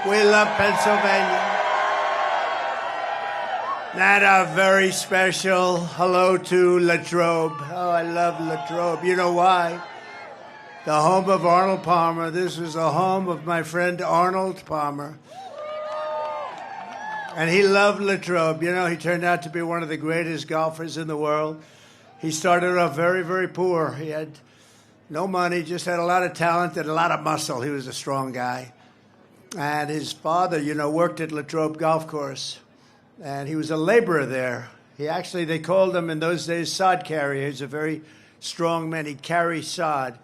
We love Pennsylvania. And a very special hello to Latrobe. Oh, I love Latrobe. You know why? The home of Arnold Palmer. This was the home of my friend Arnold Palmer. And he loved Latrobe. You know, he turned out to be one of the greatest golfers in the world. He started off very, very poor. He had no money, just had a lot of talent and a lot of muscle. He was a strong guy. And his father, you know, worked at Latrobe Golf Course. And he was a laborer there. They called him in those days sod carrier. He's a very strong man. He'd carry sod.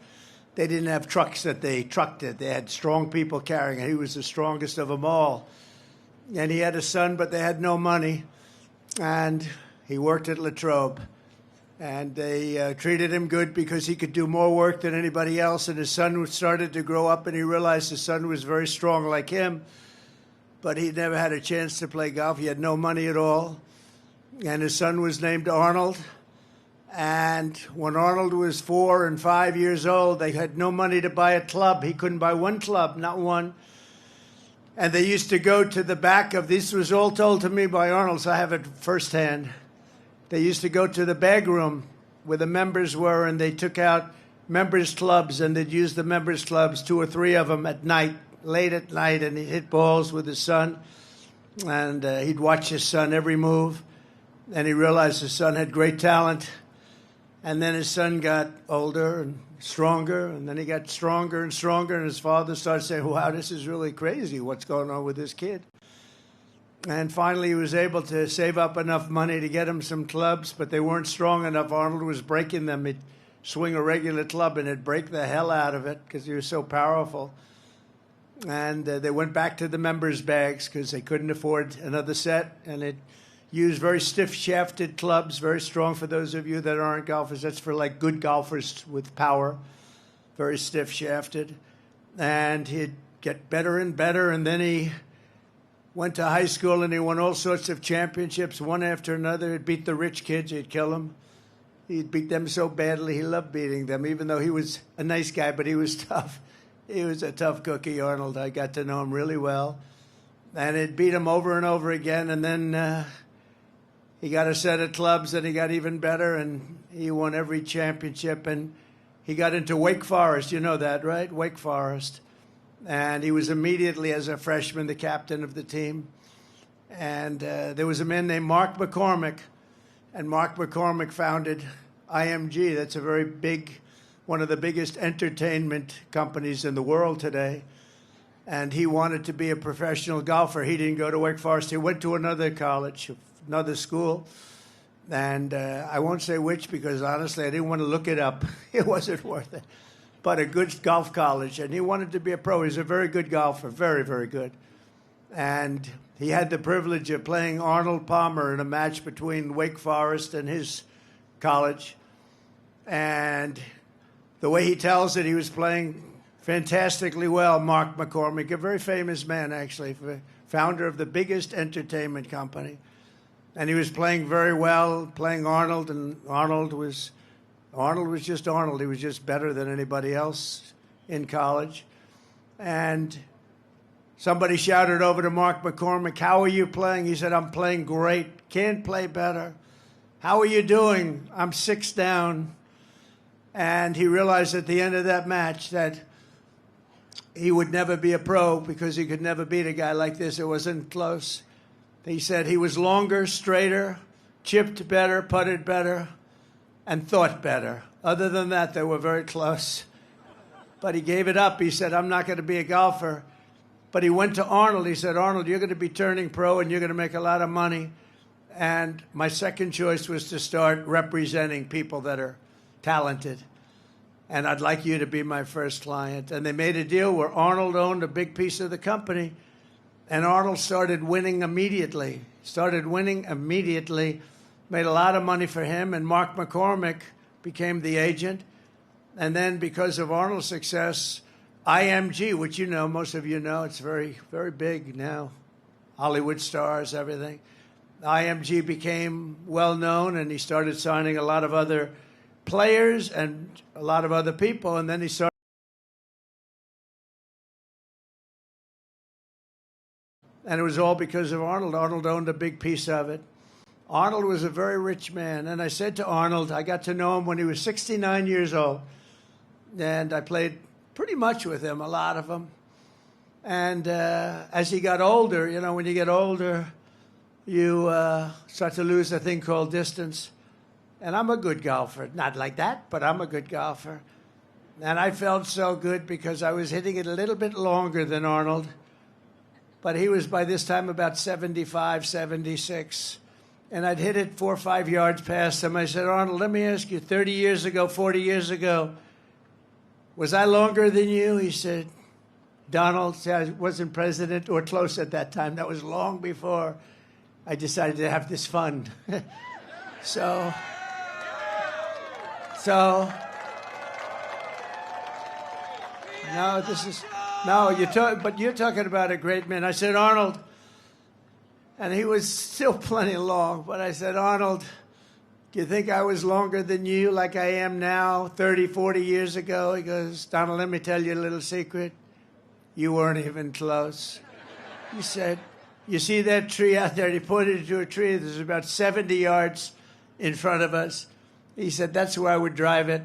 They didn't have trucks that they trucked it. They had strong people carrying it. He was the strongest of them all. And he had a son, but they had no money. And he worked at Latrobe. And they treated him good because he could do more work than anybody else. And his son started to grow up, and he realized his son was very strong like him. But he never had a chance to play golf. He had no money at all. And his son was named Arnold. And when Arnold was 4 and 5 years old, they had no money to buy a club. He couldn't buy one club, not one. And they used to go to the back of, this was all told to me by Arnold, so I have it firsthand. They used to go to the bag room where the members were, and they took out members' clubs, and they'd use the members' clubs, 2 or 3 of them at night, late at night, and he'd hit balls with his son. And he'd watch his son every move. And he realized his son had great talent. And then his son got older and stronger, and then he got stronger and stronger, and his father started saying, wow, this is really crazy. What's going on with this kid? And finally, he was able to save up enough money to get him some clubs, but they weren't strong enough. Arnold was breaking them. He'd swing a regular club, and it'd break the hell out of it because he was so powerful. And they went back to the members' bags because they couldn't afford another set, and it used very stiff-shafted clubs, very strong for those of you that aren't golfers. That's for, like, good golfers with power, very stiff-shafted. And he'd get better and better, and then he went to high school, and he won all sorts of championships, one after another. He'd beat the rich kids. He'd kill them. He'd beat them so badly. He loved beating them, even though he was a nice guy, but he was tough. He was a tough cookie, Arnold. I got to know him really well. And he'd beat him over and over again, and then he got a set of clubs, and he got even better, and he won every championship. And he got into Wake Forest. You know that, right? Wake Forest. And he was immediately, as a freshman, the captain of the team. And there was a man named Mark McCormick, and Mark McCormick founded IMG. That's a very big, one of the biggest entertainment companies in the world today. And he wanted to be a professional golfer. He didn't go to Wake Forest. He went to another college, another school. And I won't say which because, honestly, I didn't want to look it up. It wasn't worth it. But a good golf college. And he wanted to be a pro. He's a very good golfer, very, very good. And he had the privilege of playing Arnold Palmer in a match between Wake Forest and his college. And the way he tells it, he was playing fantastically well. Mark McCormick, a very famous man, actually, founder of the biggest entertainment company. And he was playing very well, playing Arnold, and Arnold was just Arnold. He was just better than anybody else in college. And somebody shouted over to Mark McCormick, how are you playing? He said, I'm playing great. Can't play better. How are you doing? I'm 6 down. And he realized at the end of that match that he would never be a pro because he could never beat a guy like this. It wasn't close. He said he was longer, straighter, chipped better, putted better, and thought better. Other than that, they were very close. But he gave it up. He said, I'm not going to be a golfer. But he went to Arnold. He said, Arnold, you're going to be turning pro, and you're going to make a lot of money. And my second choice was to start representing people that are talented. And I'd like you to be my first client. And they made a deal where Arnold owned a big piece of the company. And Arnold started winning immediately. Made a lot of money for him. And Mark McCormick became the agent. And then because of Arnold's success, IMG, which you know, most of you know, it's very, very big now. Hollywood stars, everything. IMG became well-known, and he started signing a lot of other players and a lot of other people. And then he started And it was all because of Arnold. Arnold owned a big piece of it. Arnold was a very rich man. And I said to Arnold, I got to know him when he was 69 years old. And I played pretty much with him, a lot of them. And as he got older, you know, when you get older, you start to lose a thing called distance. And I'm a good golfer. Not like that, but I'm a good golfer. And I felt so good because I was hitting it a little bit longer than Arnold. But he was, by this time, about 75, 76. And I'd hit it 4 or 5 yards past him. I said, Arnold, let me ask you, 30 years ago, 40 years ago, was I longer than you? He said, Donald, I wasn't president or close at that time. That was long before I decided to have this fund. So, no, this is, no, but you're talking about a great man. I said, Arnold, and he was still plenty long, but I said, Arnold, do you think I was longer than you like I am now, 30, 40 years ago? He goes, Donald, let me tell you a little secret. You weren't even close. He said, you see that tree out there? He pointed to a tree that's about 70 yards in front of us. He said, that's where I would drive it.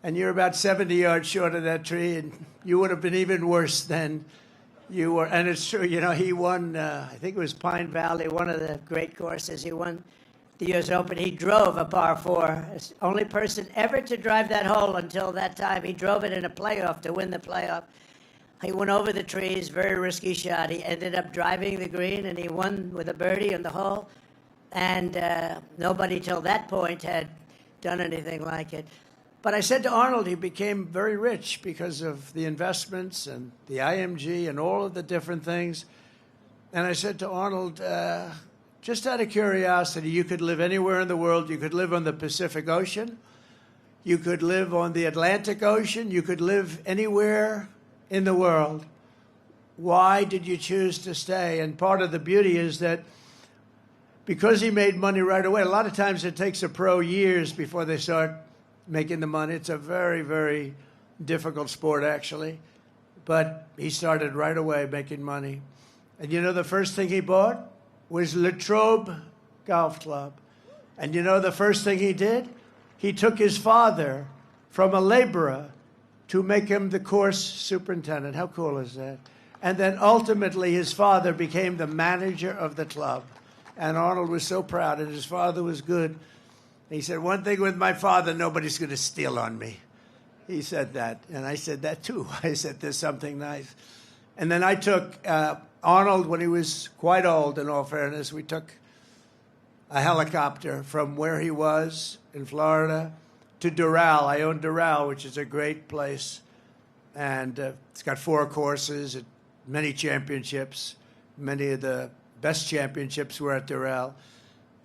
And you're about 70 yards short of that tree, and you would have been even worse than you were. And it's true, you know, he won, I think it was Pine Valley, one of the great courses. He won the US Open. He drove a par 4. It's the only person ever to drive that hole until that time. He drove it in a playoff to win the playoff. He went over the trees, very risky shot. He ended up driving the green, and he won with a birdie on the hole. And nobody till that point had done anything like it. But I said to Arnold, he became very rich because of the investments and the IMG and all of the different things. And I said to Arnold, just out of curiosity, you could live anywhere in the world. You could live on the Pacific Ocean. You could live on the Atlantic Ocean. You could live anywhere in the world. Why did you choose to stay? And part of the beauty is that because he made money right away, a lot of times it takes a pro years before they start making the money. It's a very, very difficult sport, actually. But he started right away making money. And you know the first thing he bought was Latrobe Golf Club. And you know the first thing he did? He took his father from a laborer to make him the course superintendent. How cool is that? And then ultimately his father became the manager of the club. And Arnold was so proud, and his father was good. He said, one thing with my father, nobody's going to steal on me. He said that, and I said that too. I said, there's something nice. And then I took Arnold, when he was quite old, in all fairness, we took a helicopter from where he was in Florida to Doral. I own Doral, which is a great place. And it's got 4 courses, many championships. Many of the best championships were at Doral.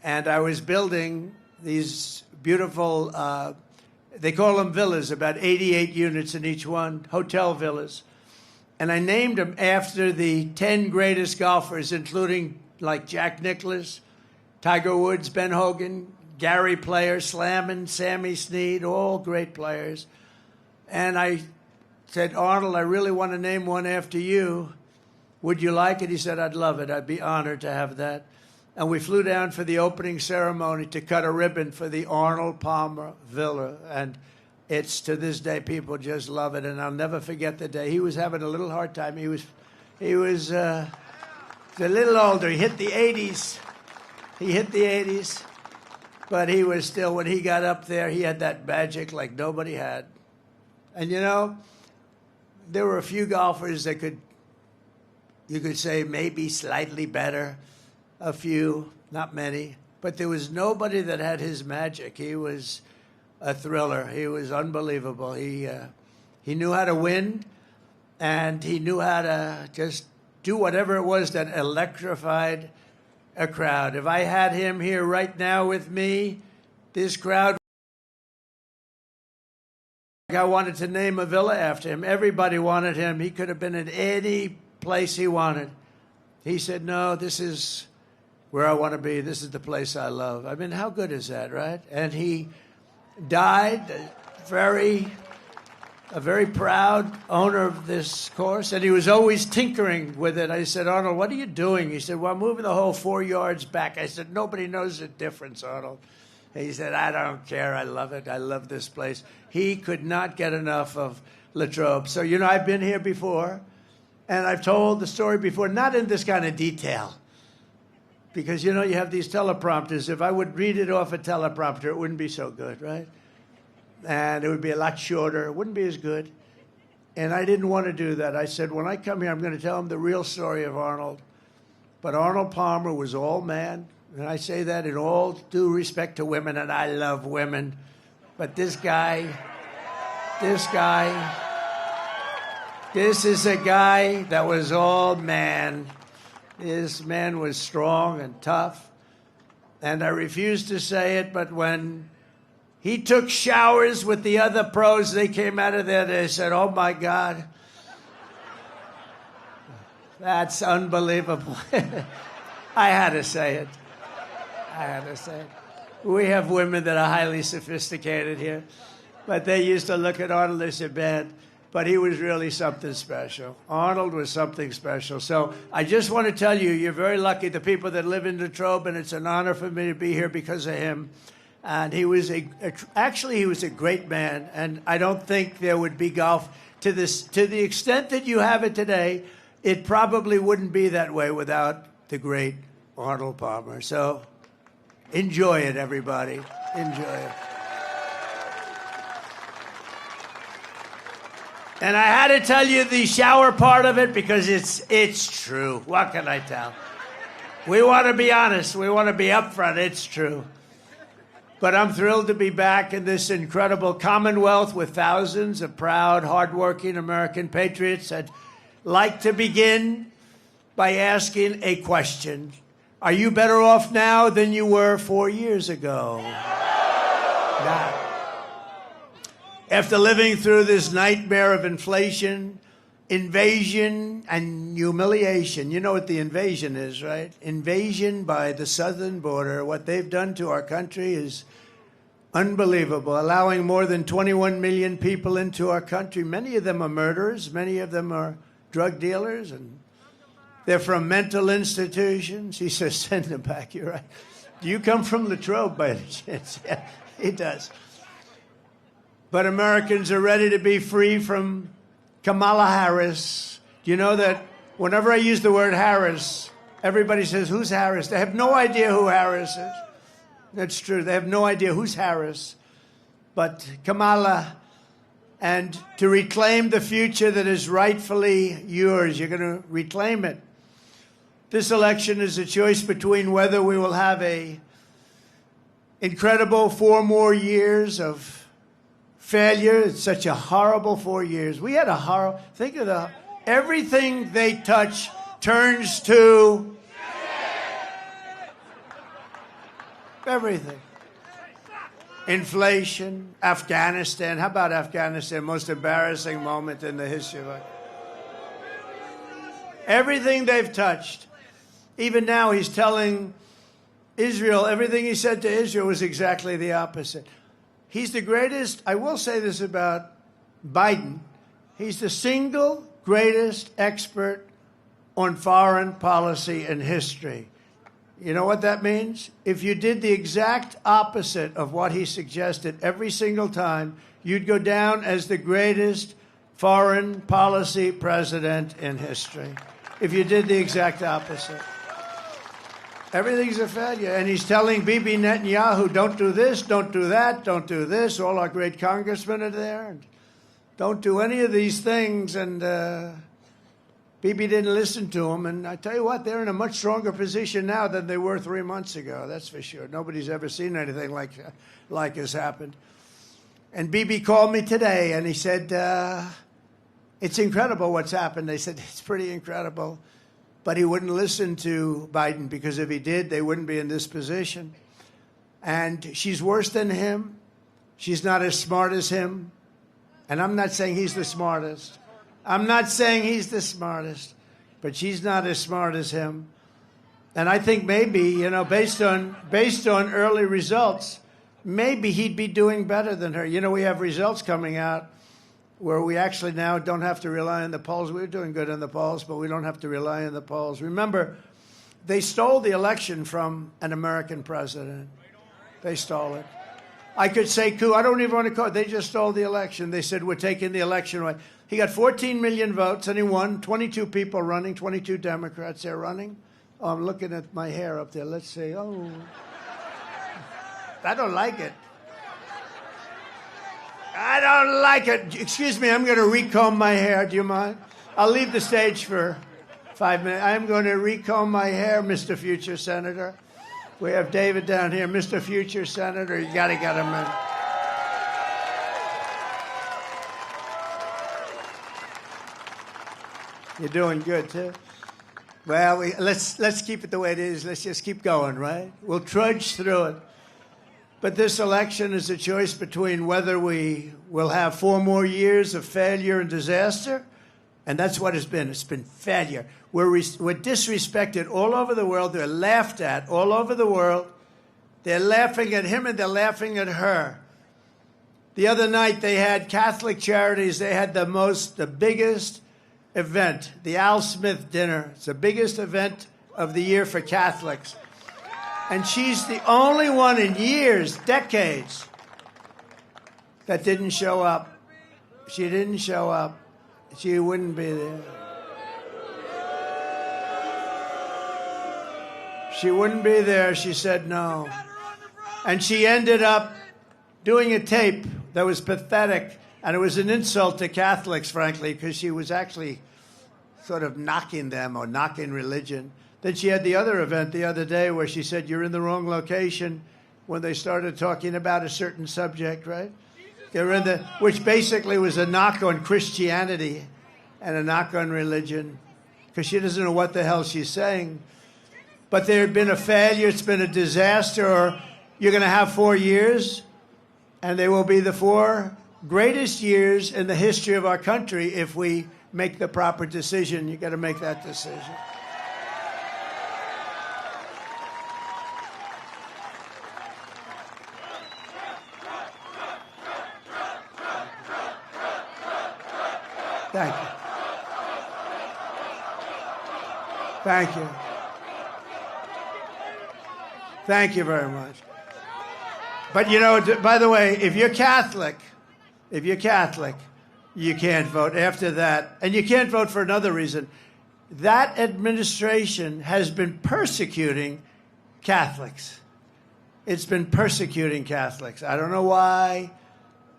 And I was building these beautiful, they call them villas, about 88 units in each one, hotel villas. And I named them after the 10 greatest golfers, including like Jack Nicklaus, Tiger Woods, Ben Hogan, Gary Player, Slammin', Sammy Snead, all great players. And I said, Arnold, I really want to name one after you. Would you like it? He said, I'd love it. I'd be honored to have that. And we flew down for the opening ceremony to cut a ribbon for the Arnold Palmer Villa. And it's, to this day, people just love it. And I'll never forget the day. He was having a little hard time. He was a little older. He hit the 80s. But he was still, when he got up there, he had that magic like nobody had. And, you know, there were a few golfers that you could say maybe slightly better. A few, not many. But there was nobody that had his magic. He was a thriller. He was unbelievable. He knew how to win, and he knew how to just do whatever it was that electrified a crowd. If I had him here right now with me, this crowd, I wanted to name a villa after him. Everybody wanted him. He could have been in any place he wanted. He said, no, this is where I want to be. This is the place I love. I mean, how good is that, right? And he died very a very proud owner of this course, and he was always tinkering with it. I said, Arnold, what are you doing? He said, well, I'm moving the hole 4 yards back. I said, nobody knows the difference, Arnold. He said, I don't care. I love it. I love this place. He could not get enough of Latrobe. So, I've been here before, and I've told the story before, not in this kind of detail. Because, you have these teleprompters. If I would read it off a teleprompter, it wouldn't be so good, right? And it would be a lot shorter. It wouldn't be as good. And I didn't want to do that. I said, when I come here, I'm going to tell them the real story of Arnold. But Arnold Palmer was all man. And I say that in all due respect to women, and I love women. But this is a guy that was all man. This man was strong and tough. And I refuse to say it, but when he took showers with the other pros, they came out of there, they said, oh my God, that's unbelievable. I had to say it. We have women that are highly sophisticated here, but they used to look at Arnold and say, man, but he was really something special. Arnold was something special. So I just want to tell you, you're very lucky, the people that live in Latrobe, and it's an honor for me to be here because of him. And he was actually a great man, and I don't think there would be golf to the extent that you have it today. It probably wouldn't be that way without the great Arnold Palmer. So enjoy it, everybody. Enjoy it. And I had to tell you the shower part of it because it's true. What can I tell? We want to be honest. We want to be upfront. It's true. But I'm thrilled to be back in this incredible Commonwealth with thousands of proud, hardworking American patriots. I'd like to begin by asking a question. Are you better off now than you were 4 years ago? Now, after living through this nightmare of inflation, invasion, and humiliation, you know what the invasion is, right? Invasion by the southern border. What they've done to our country is unbelievable, allowing more than 21 million people into our country. Many of them are murderers. Many of them are drug dealers, and they're from mental institutions. He says, send them back. You're right. Do you come from Latrobe by any chance? Yeah, he does. But Americans are ready to be free from Kamala Harris. Do you know that whenever I use the word Harris, everybody says, who's Harris? They have no idea who Harris is. That's true. They have no idea who's Harris. But Kamala, and to reclaim the future that is rightfully yours, you're going to reclaim it. This election is a choice between whether we will have a incredible 4 more years of failure. It's such a horrible 4 years. We had a horrible, think of everything they touch turns to everything. Inflation, Afghanistan. How about Afghanistan? Most embarrassing moment in the history of it. Everything they've touched. Even now he's telling Israel, everything he said to Israel was exactly the opposite. He's the greatest, I will say this about Biden, he's the single greatest expert on foreign policy in history. You know what that means? If you did the exact opposite of what he suggested every single time, you'd go down as the greatest foreign policy president in history. If you did the exact opposite. Everything's a failure. And he's telling Bibi Netanyahu, don't do this, don't do that, don't do this. All our great congressmen are there. And don't do any of these things. And Bibi didn't listen to him. And I tell you what, they're in a much stronger position now than they were 3 months ago. That's for sure. Nobody's ever seen anything like has happened. And Bibi called me today, and he said, it's incredible what's happened. They said, it's pretty incredible. But he wouldn't listen to Biden, because if he did, they wouldn't be in this position. And she's worse than him. She's not as smart as him. And I'm not saying he's the smartest. I'm not saying he's the smartest. But she's not as smart as him. And I think maybe, based on early results, maybe he'd be doing better than her. We have results coming out where we actually now don't have to rely on the polls. We're doing good in the polls, but we don't have to rely on the polls. Remember, they stole the election from an American president. They stole it. I could say coup. I don't even want to call it. They just stole the election. They said, we're taking the election away. He got 14 million votes, and he won. 22 people running, 22 Democrats there running. Oh, I'm looking at my hair up there. Let's see. Oh, I don't like it. I don't like it. Excuse me, I'm going to recomb my hair. Do you mind? I'll leave the stage for 5 minutes. I'm going to recomb my hair, Mr. Future Senator. We have David down here. Mr. Future Senator, you got to get him in. You're doing good, too. Well, let's keep it the way it is. Let's just keep going, right? We'll trudge through it. But this election is a choice between whether we will have 4 more years of failure and disaster, and that's what it's been. It's been failure. We're disrespected all over the world. They're laughed at all over the world. They're laughing at him and they're laughing at her. The other night they had Catholic Charities. They had the biggest event, the Al Smith dinner. It's the biggest event of the year for Catholics. And she's the only one in years, decades, that didn't show up. She didn't show up. She wouldn't be there. She wouldn't be there. She said no. And she ended up doing a tape that was pathetic. And it was an insult to Catholics, frankly, because she was actually sort of knocking them or knocking religion. Then she had the other event the other day where she said, you're in the wrong location when they started talking about a certain subject, right? They're in which basically was a knock on Christianity and a knock on religion, because she doesn't know what the hell she's saying. But there had been a failure, it's been a disaster, or you're going to have 4 years, and they will be the 4 greatest years in the history of our country if we make the proper decision. You've got to make that decision. Thank you. Thank you. Thank you very much. But you know, by the way, if you're Catholic, you can't vote after that. And you can't vote for another reason. That administration has been persecuting Catholics. It's been persecuting Catholics. I don't know why.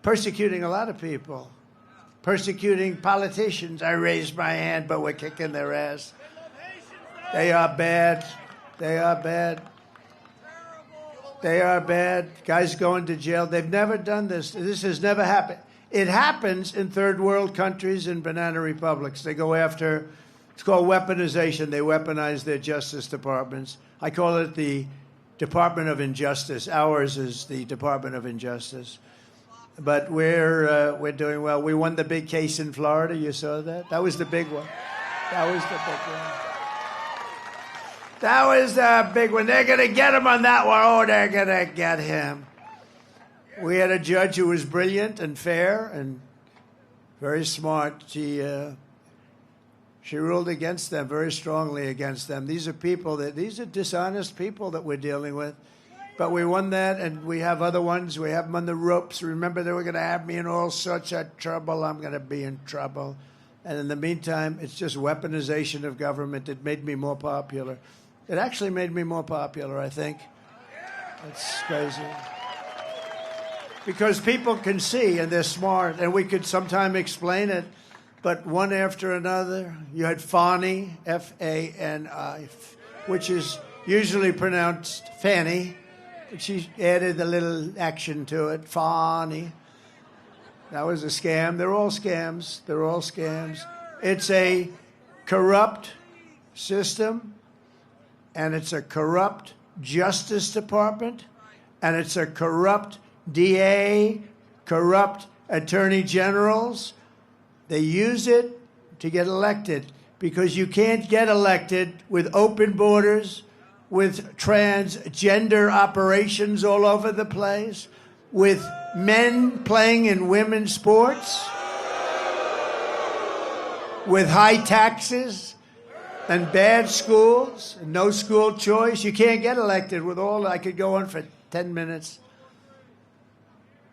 Persecuting a lot of people. Persecuting politicians. I raised my hand, but we're kicking their ass. They are bad. They are bad. They are bad. Guys going to jail. They've never done this. This has never happened. It happens in third world countries and banana republics. They go after, it's called weaponization. They weaponize their justice departments. I call it the Department of Injustice. Ours is the Department of Injustice. But we're doing well. We won the big case in Florida. You saw that? That was the big one. That was the big one. That was the big one. They're going to get him on that one. Oh, they're going to get him. We had a judge who was brilliant and fair and very smart. She ruled against them, very strongly against them. These are dishonest people that we're dealing with. But we won that, and we have other ones. We have them on the ropes. Remember, they were going to have me in all sorts of trouble. I'm going to be in trouble. And in the meantime, it's just weaponization of government. It made me more popular. It actually made me more popular, I think. It's crazy. Because people can see, and they're smart, and we could sometime explain it, but one after another. You had Fani, F-A-N-I, which is usually pronounced Fanny. She added a little action to it, Fani. That was a scam. They're all scams. They're all scams. It's a corrupt system, and it's a corrupt Justice Department, and it's a corrupt DA, corrupt attorney generals. They use it to get elected because you can't get elected with open borders, with transgender operations all over the place, with men playing in women's sports. with high taxes and bad schools, and no school choice. You can't get elected with all. I could go on for 10 minutes.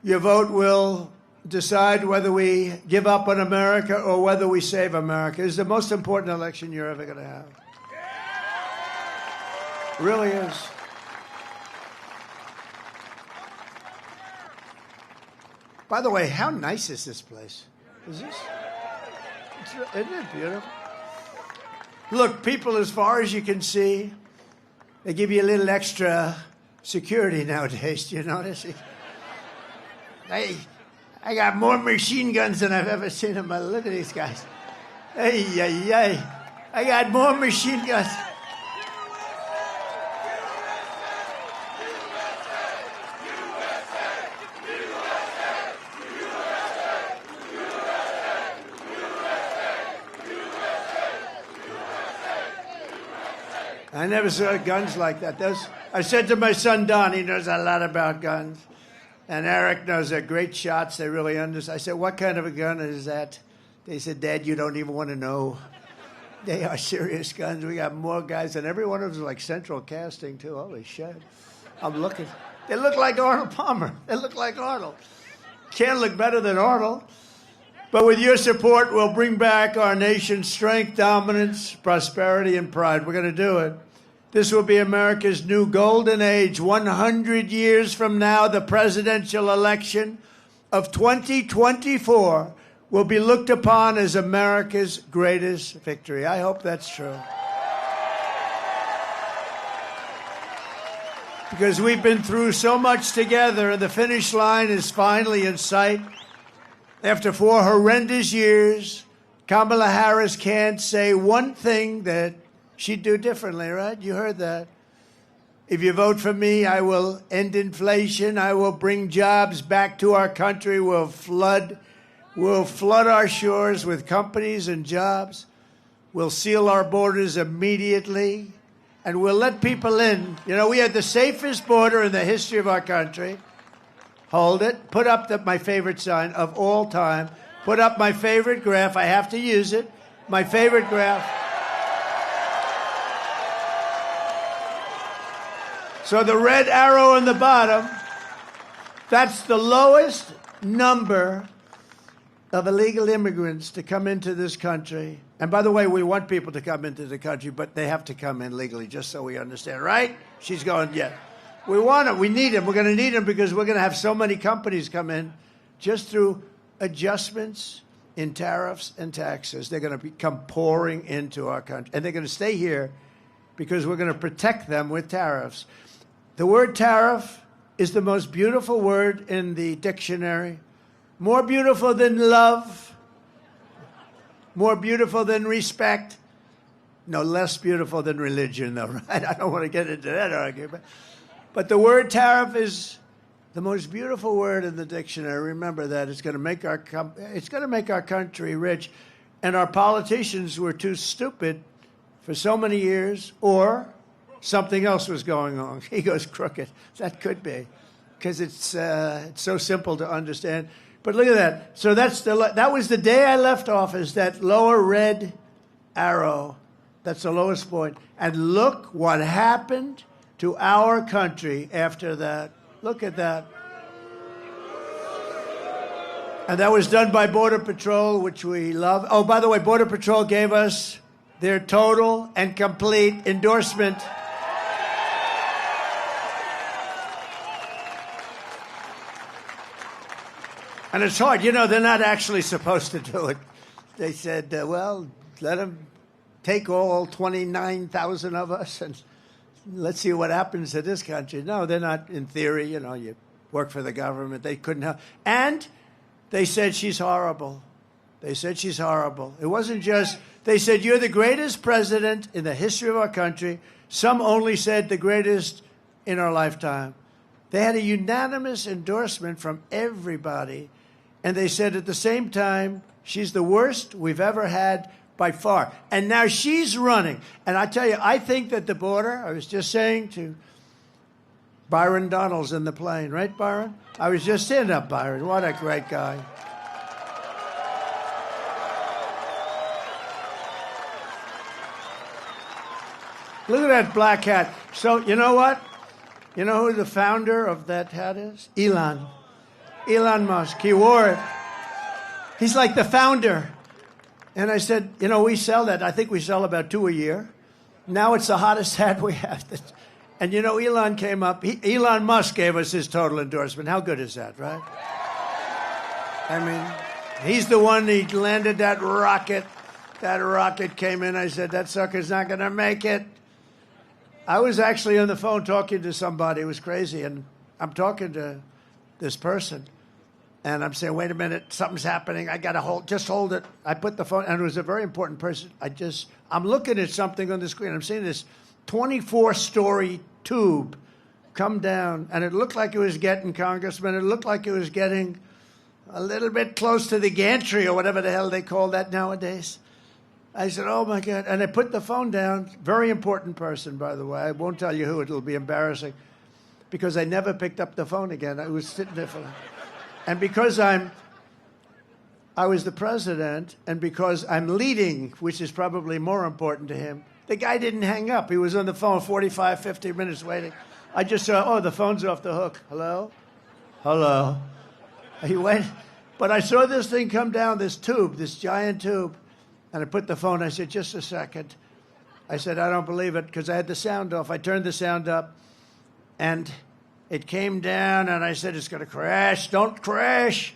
Your vote will decide whether we give up on America or whether we save America. It's the most important election you're ever going to have. It really is. By the way, how nice is this place? Isn't it beautiful? Look, people, as far as you can see, they give you a little extra security nowadays. Do you notice? Hey, I got more machine guns than I've ever seen in my life. Look at these guys. Hey, hey, hey. I got more machine guns. I never saw guns like that. I said to my son, Don, he knows a lot about guns. And Eric knows they're great shots. They really understand. I said, what kind of a gun is that? They said, Dad, you don't even want to know. They are serious guns. We got more guys. And every one of them is like central casting, too. Holy shit. I'm looking. They look like Arnold Palmer. They look like Arnold. Can't look better than Arnold. But with your support, we'll bring back our nation's strength, dominance, prosperity, and pride. We're going to do it. This will be America's new golden age. 100 years from now, the presidential election of 2024 will be looked upon as America's greatest victory. I hope that's true. Because we've been through so much together, and the finish line is finally in sight. After 4 horrendous years, Kamala Harris can't say one thing that she'd do differently, right? You heard that. If you vote for me, I will end inflation. I will bring jobs back to our country. We'll flood our shores with companies and jobs. We'll seal our borders immediately. And we'll let people in. You know, we had the safest border in the history of our country. Hold it. Put up my favorite sign of all time. Put up my favorite graph. I have to use it. My favorite graph. So the red arrow on the bottom, that's the lowest number of illegal immigrants to come into this country. And by the way, we want people to come into the country, but they have to come in legally, just so we understand, right? She's going, yeah. We want them. We need them. We're going to need them because we're going to have so many companies come in just through adjustments in tariffs and taxes. They're going to come pouring into our country. And they're going to stay here because we're going to protect them with tariffs. The word tariff is the most beautiful word in the dictionary. More beautiful than love. More beautiful than respect. No, less beautiful than religion, though, right? I don't want to get into that argument. But the word tariff is the most beautiful word in the dictionary. Remember that. It's going to make our country rich. And our politicians were too stupid for so many years, or something else was going on. He goes crooked. That could be, because it's so simple to understand. But look at that. So that was the day I left office, that lower red arrow. That's the lowest point. And look what happened to our country after that. Look at that. And that was done by Border Patrol, which we love. Oh, by the way, Border Patrol gave us their total and complete endorsement. And it's hard. You know, they're not actually supposed to do it. They said, well, let them take all 29,000 of us and let's see what happens to this country. No, they're not, in theory. You know, you work for the government. They couldn't help. And they said she's horrible. They said she's horrible. It wasn't just, they said, you're the greatest president in the history of our country. Some only said the greatest in our lifetime. They had a unanimous endorsement from everybody. And they said at the same time, she's the worst we've ever had by far. And now she's running. And I tell you, I think that the border, I was just saying to Byron Donald's in the plane, right, Byron? I was just saying up, Byron. What a great guy. Look at that black hat. So, you know what? You know who the founder of that hat is? Elon Musk. He wore it. He's like the founder. And I said, you know, we sell that. I think we sell about 2 a year. Now it's the hottest hat we have. And, you know, Elon came up. Elon Musk gave us his total endorsement. How good is that, right? I mean, he's the one that landed that rocket. That rocket came in. I said, that sucker's not going to make it. I was actually on the phone talking to somebody. It was crazy. And I'm talking to this person. And I'm saying, wait a minute, something's happening. I got to just hold it. I put the phone, and it was a very important person. I'm looking at something on the screen. I'm seeing this 24-story tube come down, and it looked like it was getting, Congressman, it looked like it was getting a little bit close to the gantry or whatever the hell they call that nowadays. I said, oh, my God. And I put the phone down. Very important person, by the way. I won't tell you who. It'll be embarrassing. Because I never picked up the phone again. I was sitting there for... And because I was the president, and because I'm leading, which is probably more important to him, the guy didn't hang up. He was on the phone 45, 50 minutes waiting. I just saw, oh, the phone's off the hook. Hello? Hello? He went, but I saw this thing come down, this tube, this giant tube, and I put the phone, I said, just a second. I said, I don't believe it, because I had the sound off. I turned the sound up, and it came down, and I said, it's going to crash. Don't crash.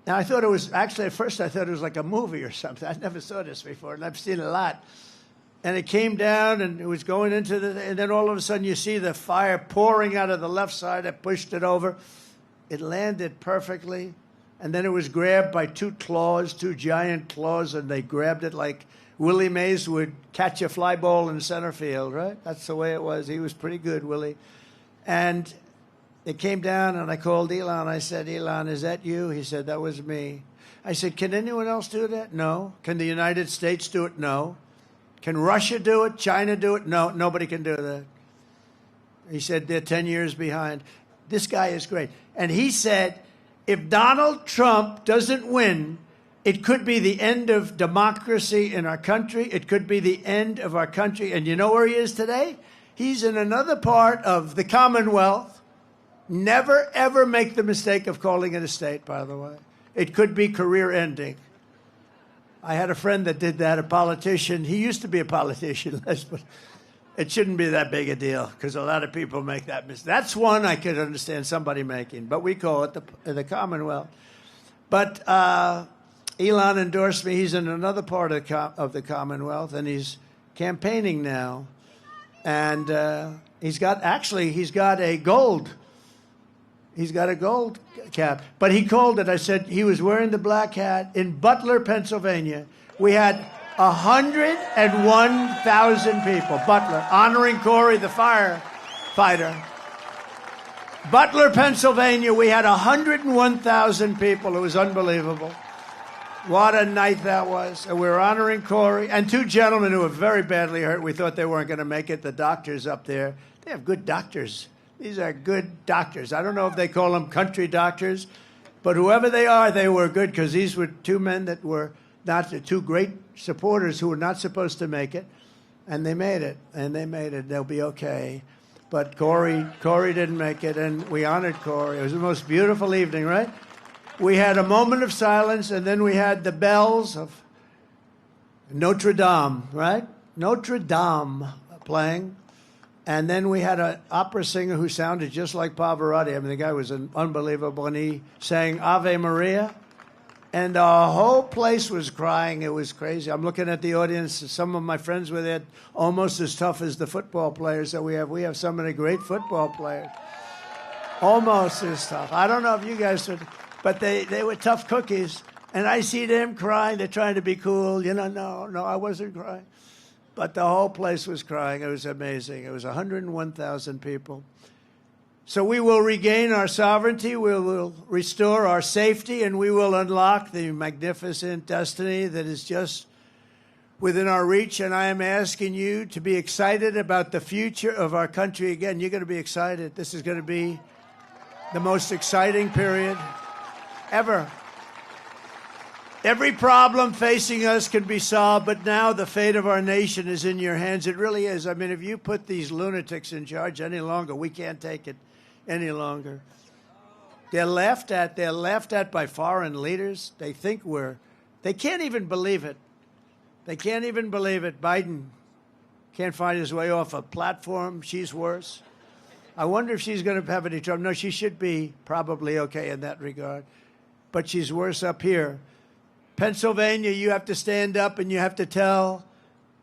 Now, I thought it was, actually, at first, I thought it was like a movie or something. I never saw this before, and I've seen it a lot. And it came down, and it was going into and then all of a sudden, you see the fire pouring out of the left side. I pushed it over. It landed perfectly, and then it was grabbed by two giant claws, and they grabbed it like Willie Mays would catch a fly ball in center field, right? That's the way it was. He was pretty good, Willie. And it came down, and I called Elon. I said, Elon, is that you? He said, that was me. I said, can anyone else do that? No. Can the United States do it? No. Can Russia do it? China do it? No. Nobody can do that. He said, they're 10 years behind. This guy is great. And he said, if Donald Trump doesn't win, it could be the end of democracy in our country. It could be the end of our country. And you know where he is today? He's in another part of the Commonwealth. Never, ever make the mistake of calling it a state, by the way. It could be career-ending. I had a friend that did that, a politician. He used to be a politician, but it shouldn't be that big a deal because a lot of people make that mistake. That's one I could understand somebody making, but we call it the Commonwealth. But Elon endorsed me. He's in another part of the Commonwealth, and he's campaigning now. And he's got a gold. He's got a gold cap. But he called it, I said, he was wearing the black hat in Butler, Pennsylvania. We had 101,000 people, Butler, honoring Corey, the firefighter. Butler, Pennsylvania, we had 101,000 people. It was unbelievable. What a night that was. And we were honoring Corey and two gentlemen who were very badly hurt. We thought they weren't going to make it. The doctors up there, they have good doctors. These are good doctors. I don't know if they call them country doctors, but whoever they are, they were good because these were two men that were not the two great supporters who were not supposed to make it. And they made it. And they made it. They'll be okay. But Corey didn't make it, and we honored Corey. It was the most beautiful evening, right? We had a moment of silence, and then we had the bells of Notre Dame, right? Notre Dame playing. And then we had an opera singer who sounded just like Pavarotti. I mean, the guy was unbelievable, and he sang Ave Maria. And the whole place was crying. It was crazy. I'm looking at the audience. Some of my friends were there, almost as tough as the football players that we have. We have some of the great football players. Almost as tough. I don't know if you guys would... But they were tough cookies. And I see them crying. They're trying to be cool. You know, no, I wasn't crying. But the whole place was crying. It was amazing. It was 101,000 people. So we will regain our sovereignty. We will restore our safety. And we will unlock the magnificent destiny that is just within our reach. And I am asking you to be excited about the future of our country. Again, you're going to be excited. This is going to be the most exciting period ever. Every problem facing us can be solved, but now the fate of our nation is in your hands. It really is. I mean, if you put these lunatics in charge any longer, we can't take it any longer. They're laughed at. They're laughed at by foreign leaders. They think they can't even believe it. They can't even believe it. Biden can't find his way off a platform. She's worse. I wonder if she's going to have any trouble. No, she should be probably okay in that regard. But she's worse up here. Pennsylvania, you have to stand up and you have to tell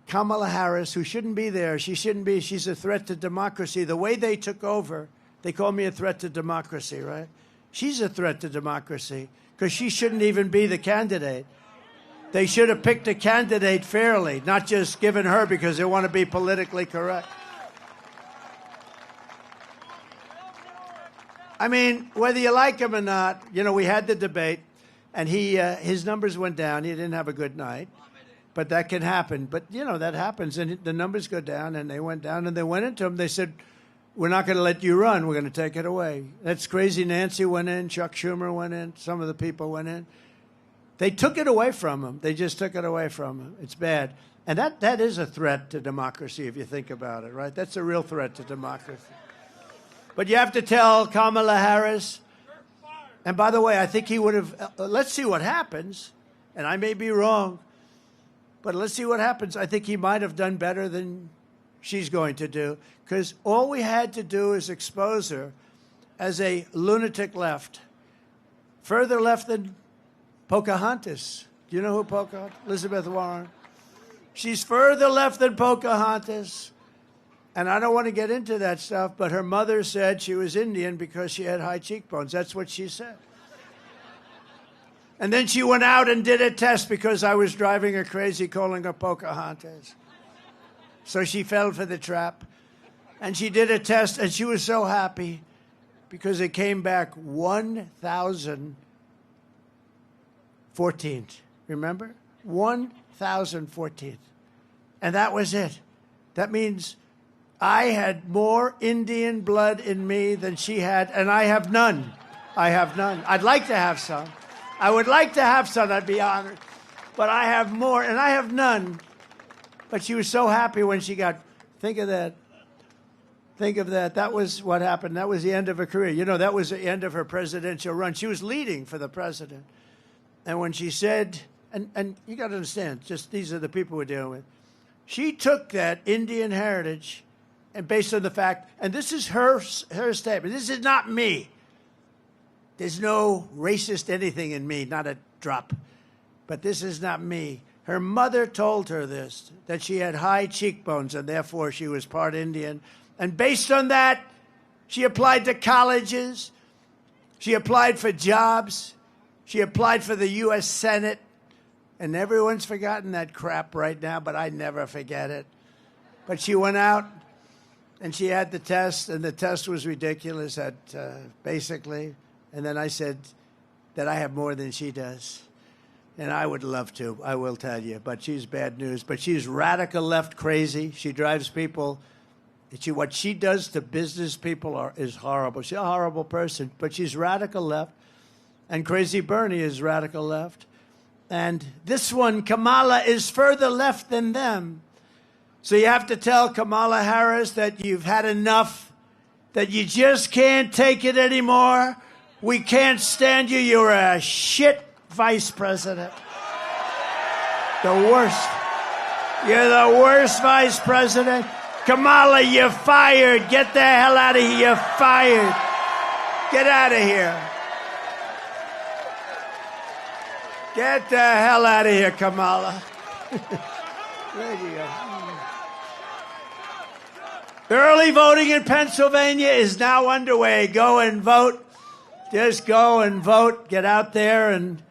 Kamala Harris, who shouldn't be there, she's a threat to democracy. The way they took over, they call me a threat to democracy, right? She's a threat to democracy because she shouldn't even be the candidate. They should have picked a candidate fairly, not just given her because they want to be politically correct. I mean, whether you like him or not, we had the debate. And his numbers went down. He didn't have a good night. But that can happen. But, that happens. And the numbers go down, and they went down. And they went into him. They said, we're not going to let you run. We're going to take it away. That's crazy. Nancy went in. Chuck Schumer went in. Some of the people went in. They took it away from him. They just took it away from him. It's bad. And that is a threat to democracy, if you think about it, right? That's a real threat to democracy. But you have to tell Kamala Harris. And by the way, I think he would have, let's see what happens. And I may be wrong, but let's see what happens. I think he might have done better than she's going to do. Because all we had to do is expose her as a lunatic left. Further left than Pocahontas. Do you know who Pocahontas? Elizabeth Warren. She's further left than Pocahontas. And I don't want to get into that stuff, but her mother said she was Indian because she had high cheekbones. That's what she said. And then she went out and did a test because I was driving her crazy, calling her Pocahontas. So she fell for the trap. And she did a test, and she was so happy because it came back 1,014. Remember? 1,014. And that was it. That means I had more Indian blood in me than she had, and I have none. I have none. I'd like to have some. I would like to have some, I'd be honored. But I have more, and I have none. But she was so happy when she got, think of that. Think of that. That was what happened. That was the end of her career. That was the end of her presidential run. She was leading for the president. And when she said, and you got to understand, just these are the people we're dealing with. She took that Indian heritage, and based on the fact, and this is her statement. This is not me. There's no racist anything in me, not a drop. But this is not me. Her mother told her this, that she had high cheekbones, and therefore she was part Indian. And based on that, she applied to colleges. She applied for jobs. She applied for the U.S. Senate. And everyone's forgotten that crap right now, but I never forget it. But she went out. And she had the test, and the test was ridiculous basically. And then I said that I have more than she does. And I would love to, I will tell you. But she's bad news. But she's radical left crazy. She drives people. What she does to business people is horrible. She's a horrible person. But she's radical left. And Crazy Bernie is radical left. And this one, Kamala, is further left than them. So you have to tell Kamala Harris that you've had enough, that you just can't take it anymore. We can't stand you. You're a shit vice president. The worst. You're the worst vice president. Kamala, you're fired. Get the hell out of here. You're fired. Get out of here. Get the hell out of here, Kamala. There you go. Early voting in Pennsylvania is now underway. Go and vote. Just go and vote. Get out there, and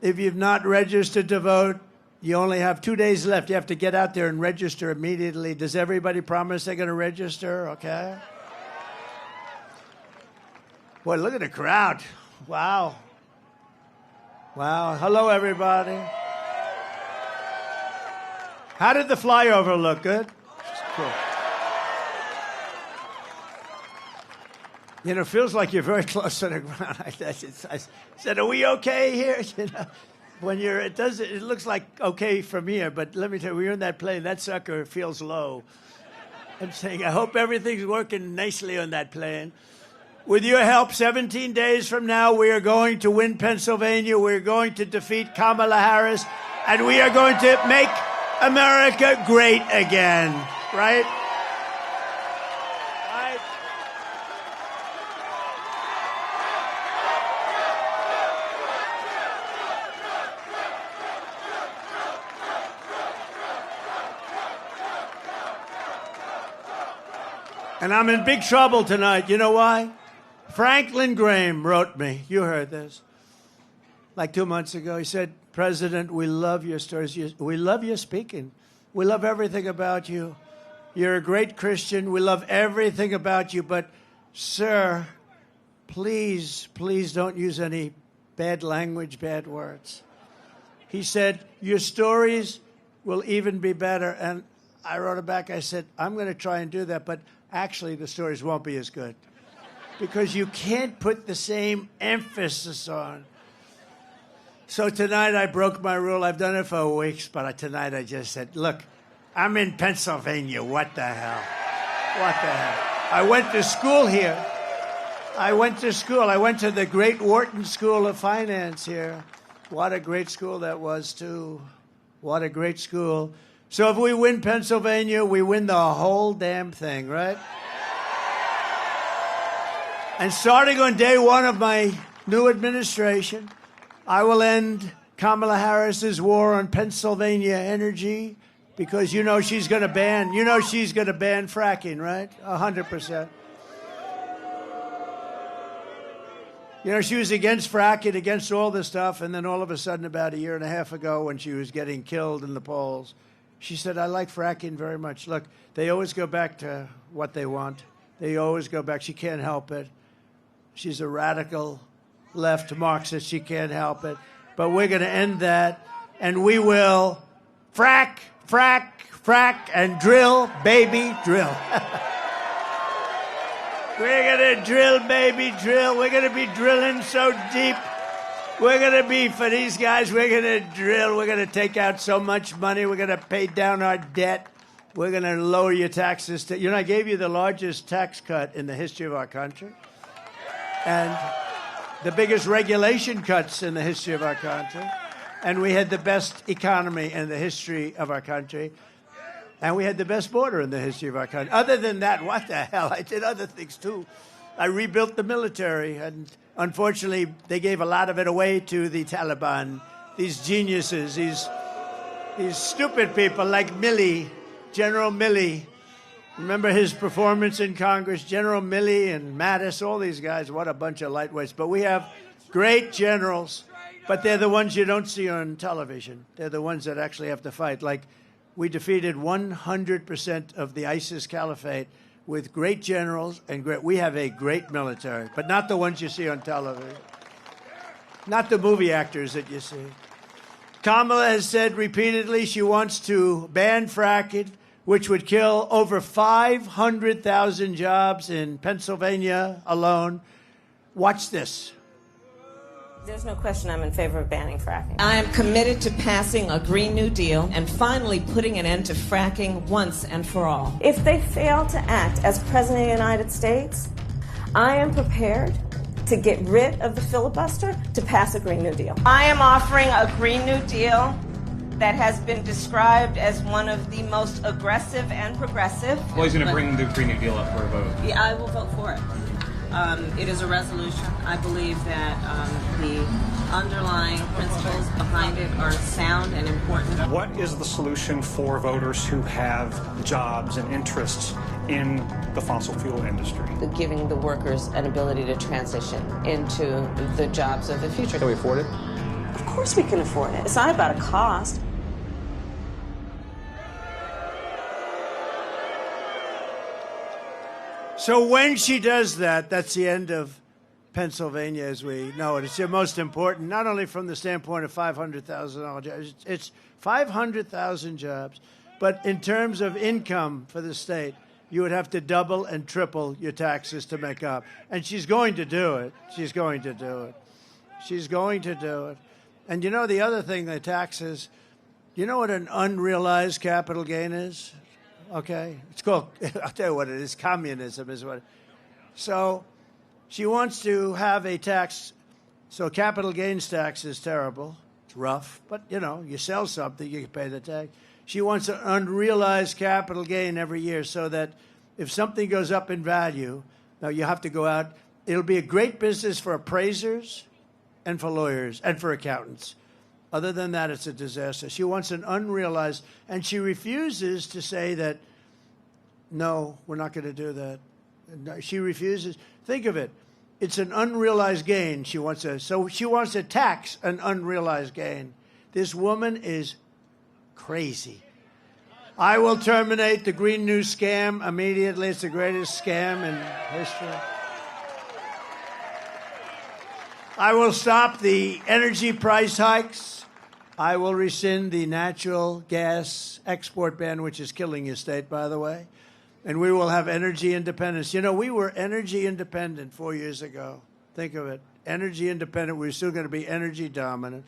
if you've not registered to vote, you only have 2 days left. You have to get out there and register immediately. Does everybody promise they're going to register? Okay. Boy, look at the crowd. Wow. Wow. Hello, everybody. How did the flyover look? Good? Cool. You know, it feels like you're very close to the ground. I said, are we okay here? You know, when you're, it looks like okay from here, but let me tell you, when you're in that plane, that sucker feels low. I'm saying, I hope everything's working nicely on that plane. With your help, 17 days from now, we are going to win Pennsylvania. We're going to defeat Kamala Harris, and we are going to make America great again, right? And I'm in big trouble tonight. You know why? Franklin Graham wrote me. You heard this. Like 2 months ago, he said, President, we love your stories. We love your speaking. We love everything about you. You're a great Christian. We love everything about you. But, sir, please don't use any bad language, bad words. He said, your stories will even be better. And I wrote it back. I said, I'm going to try and do that. But actually, the stories won't be as good because you can't put the same emphasis on. So tonight I broke my rule. I've done it for weeks, but tonight I just said, look, I'm in Pennsylvania. What the hell? What the hell? I went to school here. I went to the great Wharton School of Finance here. What a great school that was, too. What a great school. So if we win Pennsylvania, we win the whole damn thing, right? And starting on day one of my new administration, I will end Kamala Harris's war on Pennsylvania energy because you know she's going to ban fracking, right? 100%. You know, she was against fracking, against all this stuff, and then all of a sudden about a year and a half ago when she was getting killed in the polls, she said, I like fracking very much. Look, they always go back to what they want. They always go back. She can't help it. She's a radical left Marxist. She can't help it. But we're going to end that, and we will frack, and drill, baby, drill. We're going to drill, baby, drill. We're going to be drilling so deep. We're going to be, for these guys, we're going to drill. We're going to take out so much money. We're going to pay down our debt. We're going to lower your taxes. You know, I gave you the largest tax cut in the history of our country. And the biggest regulation cuts in the history of our country. And we had the best economy in the history of our country. And we had the best border in the history of our country. Other than that, what the hell? I did other things, too. I rebuilt the military, and unfortunately, they gave a lot of it away to the Taliban. These geniuses, these stupid people like Milley, General Milley. Remember his performance in Congress? General Milley and Mattis, all these guys, what a bunch of lightweights. But we have great generals, but they're the ones you don't see on television. They're the ones that actually have to fight. Like, we defeated 100% of the ISIS caliphate with great generals and we have a great military, but not the ones you see on television. Not the movie actors that you see. Kamala has said repeatedly she wants to ban fracking, which would kill over 500,000 jobs in Pennsylvania alone. Watch this. There's no question I'm in favor of banning fracking. I am committed to passing a Green New Deal and finally putting an end to fracking once and for all. If they fail to act as President of the United States, I am prepared to get rid of the filibuster to pass a Green New Deal. I am offering a Green New Deal that has been described as one of the most aggressive and progressive. Well, he's going to bring the Green New Deal up for a vote. Yeah, I will vote for it. It is a resolution. I believe that the underlying principles behind it are sound and important. What is the solution for voters who have jobs and interests in the fossil fuel industry? Giving the workers an ability to transition into the jobs of the future. Can we afford it? Of course we can afford it. It's not about a cost. So when she does that, that's the end of Pennsylvania as we know it. It's the most important, not only from the standpoint of $500,000 jobs, it's 500,000 jobs, but in terms of income for the state, you would have to double and triple your taxes to make up. And she's going to do it. She's going to do it. She's going to do it. And you know the other thing they tax is, you know what an unrealized capital gain is? Okay? It's called, I'll tell you what it is, communism is what. So she wants to have a tax. So capital gains tax is terrible. It's rough. But, you know, you sell something, you can pay the tax. She wants an unrealized capital gain every year so that if something goes up in value, now you have to go out. It'll be a great business for appraisers and for lawyers and for accountants. Other than that, it's a disaster. She wants an unrealized, and she refuses to say that, no, we're not going to do that. No, she refuses. Think of it. It's an unrealized gain. So she wants to tax an unrealized gain. This woman is crazy. I will terminate the Green New scam immediately. It's the greatest scam in history. I will stop the energy price hikes. I will rescind the natural gas export ban, which is killing your state, by the way. And we will have energy independence. You know, we were energy independent 4 years ago. Think of it. Energy independent. We're still going to be energy dominant.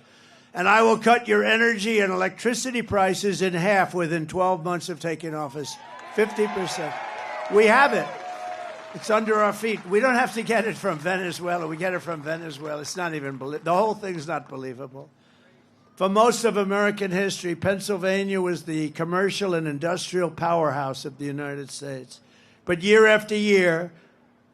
And I will cut your energy and electricity prices in half within 12 months of taking office. 50%. We have it. It's under our feet. We don't have to get it from Venezuela. We get it from Venezuela. It's not even believable. The whole thing's not believable. For most of American history, Pennsylvania was the commercial and industrial powerhouse of the United States. But year after year,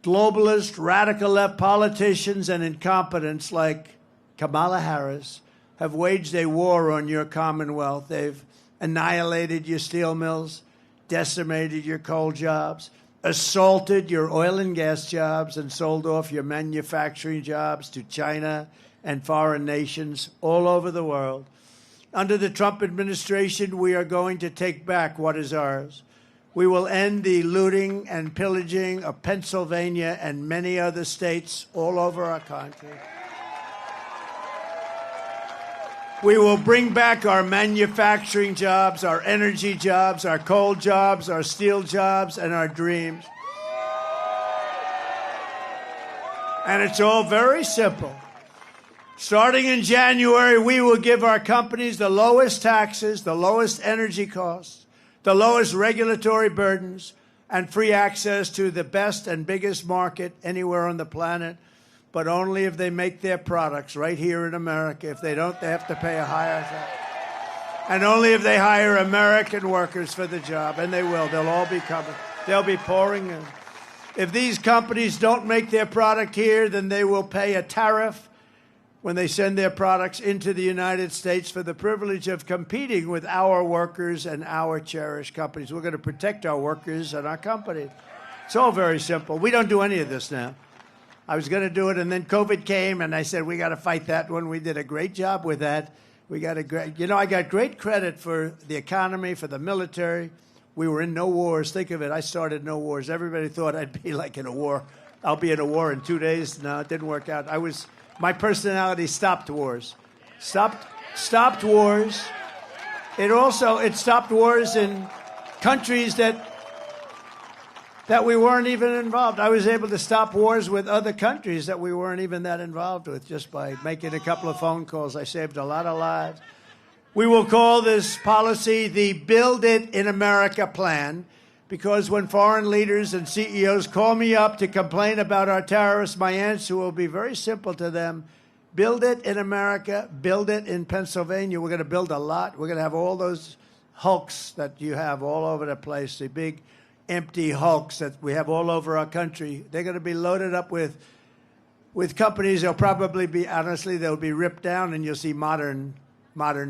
globalist, radical left politicians and incompetents like Kamala Harris have waged a war on your Commonwealth. They've annihilated your steel mills, decimated your coal jobs, assaulted your oil and gas jobs, and sold off your manufacturing jobs to China and foreign nations all over the world. Under the Trump administration, we are going to take back what is ours. We will end the looting and pillaging of Pennsylvania and many other states all over our country. We will bring back our manufacturing jobs, our energy jobs, our coal jobs, our steel jobs, and our dreams. And it's all very simple. Starting in January, we will give our companies the lowest taxes, the lowest energy costs, the lowest regulatory burdens, and free access to the best and biggest market anywhere on the planet, but only if they make their products right here in America. If they don't, they have to pay a higher tax. And only if they hire American workers for the job, and they will. They'll all be coming. They'll be pouring in. If these companies don't make their product here, then they will pay a tariff when they send their products into the United States for the privilege of competing with our workers and our cherished companies. We're going to protect our workers and our companies. It's all very simple. We don't do any of this now. I was going to do it, and then COVID came, and I said, we got to fight that one. We did a great job with that. I got great credit for the economy, for the military. We were in no wars. Think of it. I started no wars. Everybody thought I'd be like in a war. I'll be in a war in 2 days. No, it didn't work out. My personality stopped wars. Stopped wars. It stopped wars in countries that we weren't even involved. I was able to stop wars with other countries that we weren't even that involved with just by making a couple of phone calls. I saved a lot of lives. We will call this policy the Build It in America plan, because when foreign leaders and CEOs call me up to complain about our tariffs, my answer will be very simple to them. Build it in America, build it in Pennsylvania. We're going to build a lot. We're going to have all those hulks that you have all over the place, the big empty hulks that we have all over our country. They're going to be loaded up with companies. They'll probably be, honestly, they'll be ripped down, and you'll see modern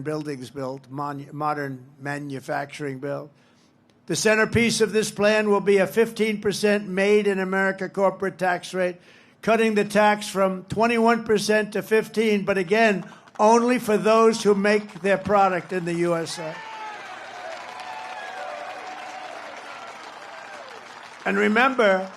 buildings built, modern manufacturing built. The centerpiece of this plan will be a 15% made-in-America corporate tax rate, cutting the tax from 21% to 15%, but again, only for those who make their product in the USA. And remember,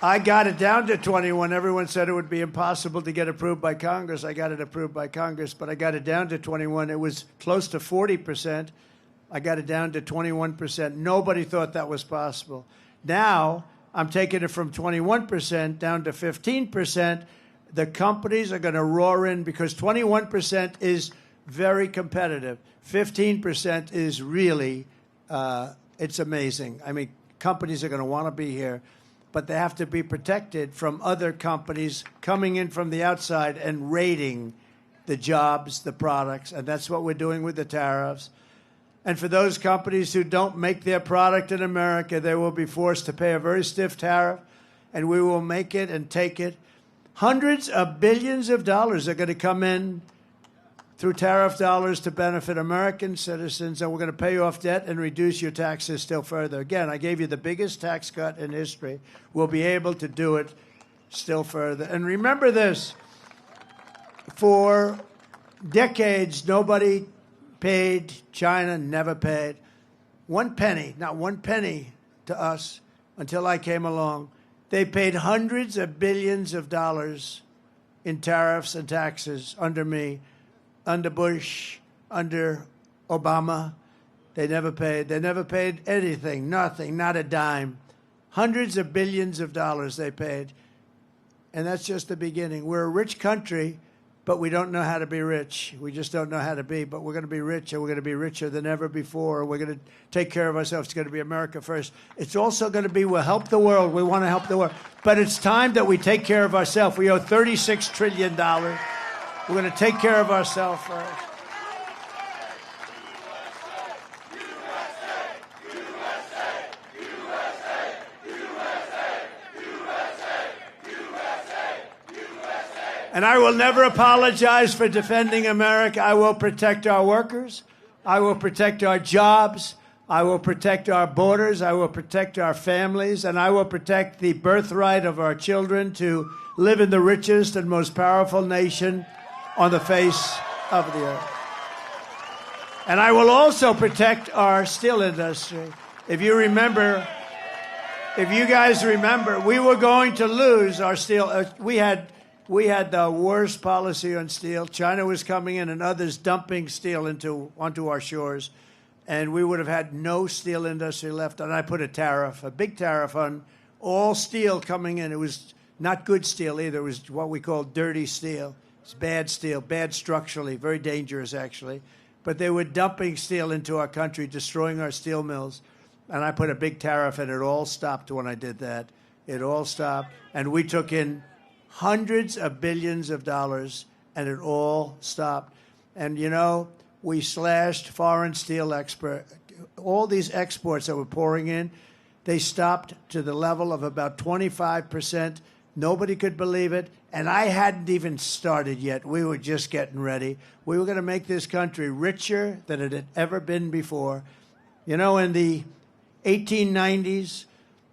I got it down to 21. Everyone said it would be impossible to get approved by Congress. I got it approved by Congress, but I got it down to 21. It was close to 40%. I got it down to 21%. Nobody thought that was possible. Now, I'm taking it from 21% down to 15%, The companies are going to roar in because 21% is very competitive. 15% is really, it's amazing. I mean, companies are going to want to be here, but they have to be protected from other companies coming in from the outside and raiding the jobs, the products, and that's what we're doing with the tariffs. And for those companies who don't make their product in America, they will be forced to pay a very stiff tariff, and we will make it and take it. Hundreds of billions of dollars are going to come in through tariff dollars to benefit American citizens, and we're going to pay off debt and reduce your taxes still further. Again, I gave you the biggest tax cut in history. We'll be able to do it still further. And remember this, for decades, nobody paid, China never paid 1 penny, not 1 penny to us until I came along. They paid hundreds of billions of dollars in tariffs and taxes under me, under Bush, under Obama. They never paid. They never paid anything, nothing, not a dime. Hundreds of billions of dollars they paid. And that's just the beginning. We're a rich country, but we don't know how to be rich. We just don't know how to be, but we're going to be rich, and we're going to be richer than ever before. We're going to take care of ourselves. It's going to be America first. It's also going to be we'll help the world. We want to help the world. But it's time that we take care of ourselves. We owe $36 trillion. We're going to take care of ourselves first. And I will never apologize for defending America. I will protect our workers. I will protect our jobs. I will protect our borders. I will protect our families. And I will protect the birthright of our children to live in the richest and most powerful nation on the face of the earth. And I will also protect our steel industry. If you guys remember, we were going to lose our steel. We had the worst policy on steel. China was coming in and others dumping steel onto our shores, and we would have had no steel industry left. And I put a big tariff on all steel coming in. It was not good steel either. It was what we call dirty steel. It's bad steel, bad structurally, very dangerous actually. But they were dumping steel into our country, destroying our steel mills. And I put a big tariff, and it all stopped when I did that. It all stopped, and we took in hundreds of billions of dollars, and it all stopped. And, you know, we slashed foreign steel all these exports that were pouring in, they stopped to the level of about 25%. Nobody could believe it, and I hadn't even started yet. We were just getting ready. We were going to make this country richer than it had ever been before. You know, in the 1890s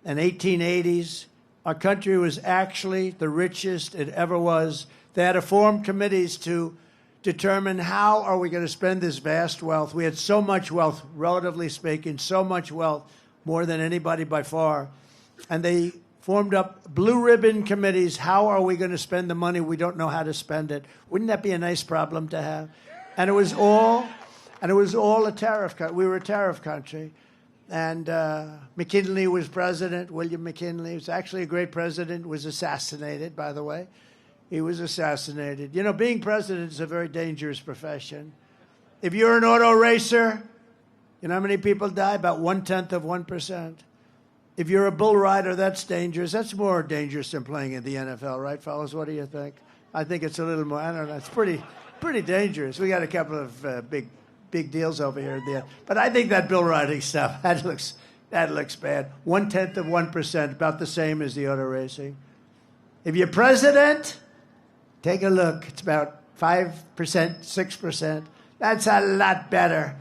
and 1880s, our country was actually the richest it ever was. They had to form committees to determine how are we going to spend this vast wealth. We had so much wealth, relatively speaking, so much wealth, more than anybody by far. And they formed up blue ribbon committees. How are we going to spend the money? We don't know how to spend it. Wouldn't that be a nice problem to have? And it was all a tariff country. We were a tariff country. And McKinley was president. William McKinley was actually a great president, was assassinated, by the way. He was assassinated. You know, being president is a very dangerous profession. If you're an auto racer, you know how many people die? About 1/10%. If you're a bull rider, that's dangerous. That's more dangerous than playing in the NFL, right, fellas? What do you think? I think it's a little more, I don't know, it's pretty dangerous. We got a couple of big deals over here and there. But I think that bull riding stuff, that looks bad. 1/10%, about the same as the auto racing. If you're president, take a look. It's about 5%, 6%. That's a lot better.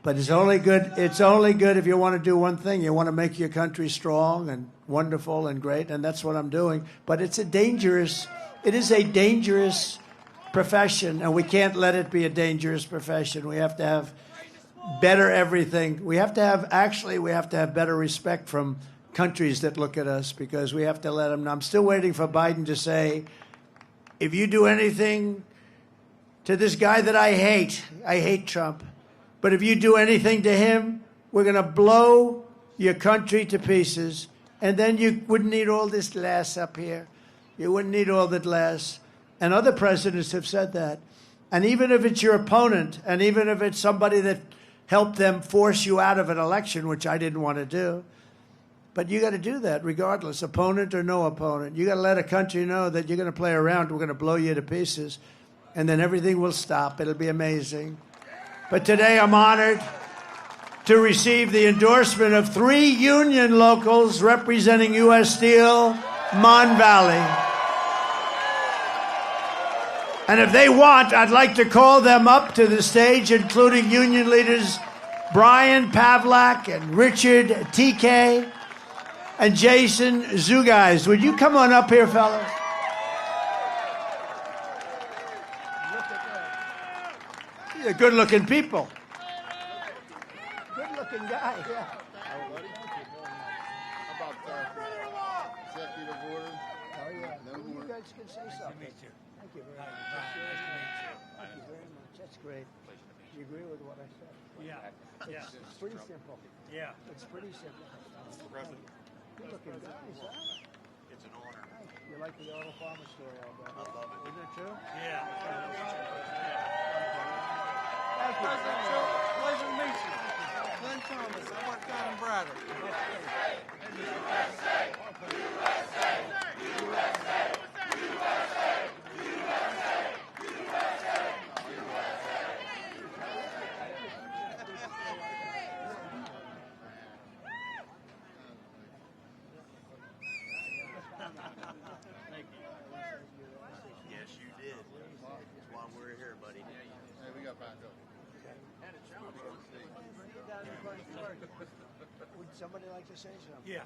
But it's only good if you want to do one thing. You want to make your country strong and wonderful and great, and that's what I'm doing. But it is a dangerous profession, and we can't let it be a dangerous profession. We have to have better everything. We have to have better respect from countries that look at us, because we have to let them know. I'm still waiting for Biden to say, if you do anything to this guy that I hate Trump, but if you do anything to him, we're going to blow your country to pieces, and then you wouldn't need all this glass up here. You wouldn't need all that lasts. And other presidents have said that. And even if it's your opponent, and even if it's somebody that helped them force you out of an election, which I didn't want to do, but you got to do that regardless, opponent or no opponent. You got to let a country know that you're going to play around, we're going to blow you to pieces, and then everything will stop. It'll be amazing. But today I'm honored to receive the endorsement of 3 union locals representing U.S. Steel, Mon Valley. And if they want, I'd like to call them up to the stage, including union leaders Brian Pavlak and Richard TK and Jason Zugais. Would you come on up here, fellas? These are good-looking people. Good-looking guy, yeah. How about executive order? Oh, yeah. No You more. guys can say something. Thank you very much. Thank you very much. That's great. You agree with what I said? Yeah. It's pretty simple. Yeah. It's pretty simple. Good looking guys, huh? It's an honor. You like the Arnold Palmer story, I bet. I love it. Isn't it true? Yeah. Thank you. Pleasure to meet you. Glenn Thomas. I work down in Braddock. Yes, you did. That's why we're here, buddy. Hey, we got back up. Would somebody like to say something? Yeah.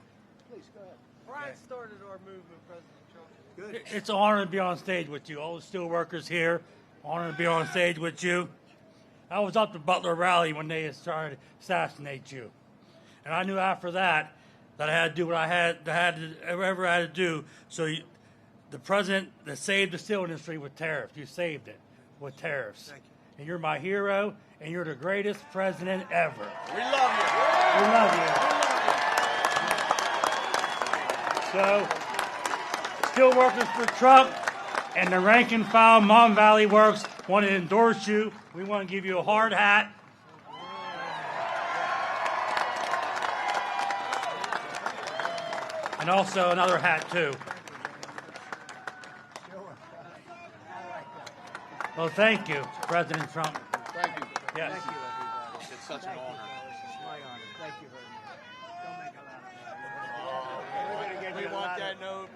Please, go ahead. Brian started our movement, President Trump. Good. It's an honor to be on stage with you. All the steel workers here, honor to be on stage with you. I was up to Butler Rally when they started to assassinate you. And I knew after that I had to do what I had to do. So the president that saved the steel industry with tariffs, you saved it with tariffs. Thank you. And you're my hero, and you're the greatest president ever. We love you. We love you. So, Steelworkers for Truck and the rank and file Mon Valley Works want to endorse you. We want to give you a hard hat. And also another hat, too. Well, thank you, President Trump. Thank you. Yes. Thank you, everybody. It's such an honor. It's my honor. Thank you very much. Don't make a lot of money. We want that no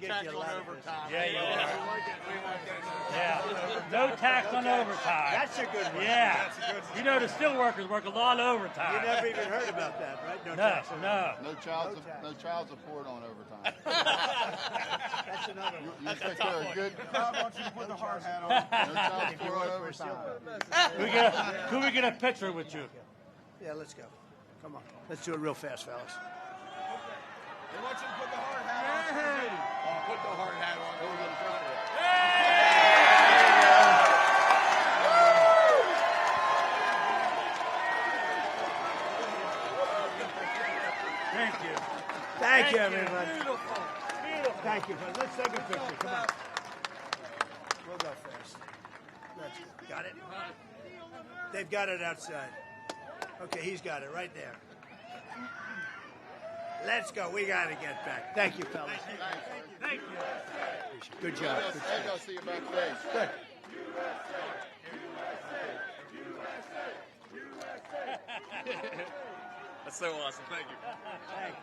tax on overtime. Yeah, you are. We want that no. Yeah. No tax on overtime. That's a good one. Yeah. You know, the steelworkers work a lot of overtime. You never even heard about that, right? No, tax. no. No child support on overtime. That's another one. You take care of good. I want you to put the hard hat on. No child support on overtime. Could we get a picture with you? Yeah, let's go. Come on. Let's do it real fast, fellas. They want you to put the hard hat on. Put the hard hat on. Over in front of it. Thank you. Thank you, everybody. Beautiful. Thank you, fellas. Let's take a picture. Come on. We'll go fast. Let's go. Got it? They've got it outside. Okay, he's got it right there. Let's go. We got to get back. Thank you, fellas. Thank you. Good job. Good Hey, job. go see you backstage. Good. That's so awesome. Thank you. Thank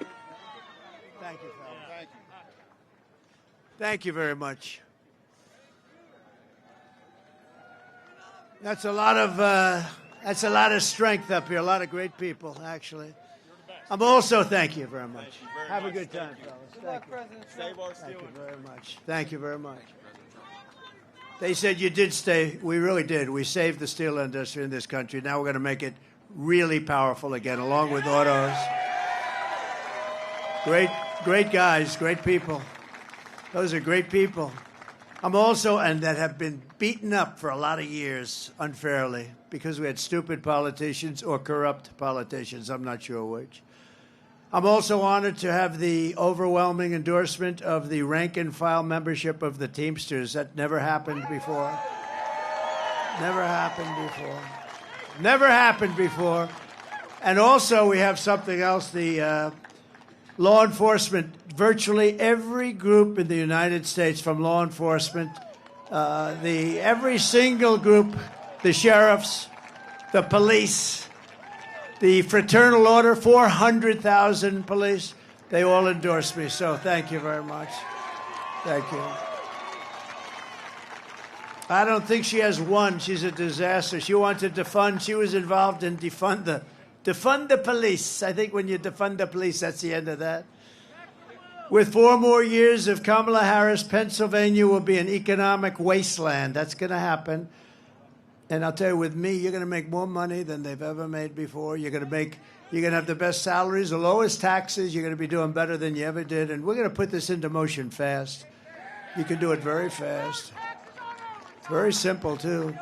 you. Thank you, fellas. Thank you. Thank you very much. That's a lot of strength up here. A lot of great people, actually. I'm also thank you very much. Have a good time, fellas. Thank you. President Trump. Thank you very much. Thank you very much. They said you did stay. We really did. We saved the steel industry in this country. Now we're going to make it really powerful again, along with autos. Great guys, great people. Those are great people. I'm also, and that have been beaten up for a lot of years unfairly because we had stupid politicians or corrupt politicians. I'm not sure which. I'm also honored to have the overwhelming endorsement of the rank-and-file membership of the Teamsters. That never happened before. Never happened before. Never happened before. And also we have something else, the law enforcement. Virtually every group in the United States from law enforcement, every single group, the sheriffs, the police, the Fraternal Order, 400,000 police, they all endorse me. So thank you very much. Thank you. I don't think she has one. She's a disaster. She wanted to defund. She was involved in defund the police. I think when you defund the police, that's the end of that. With 4 more years of Kamala Harris, Pennsylvania will be an economic wasteland. That's going to happen. And I'll tell you, with me, you're going to make more money than they've ever made before. You're going to have the best salaries, the lowest taxes. You're going to be doing better than you ever did. And we're going to put this into motion fast. You can do it very fast. Very simple, too.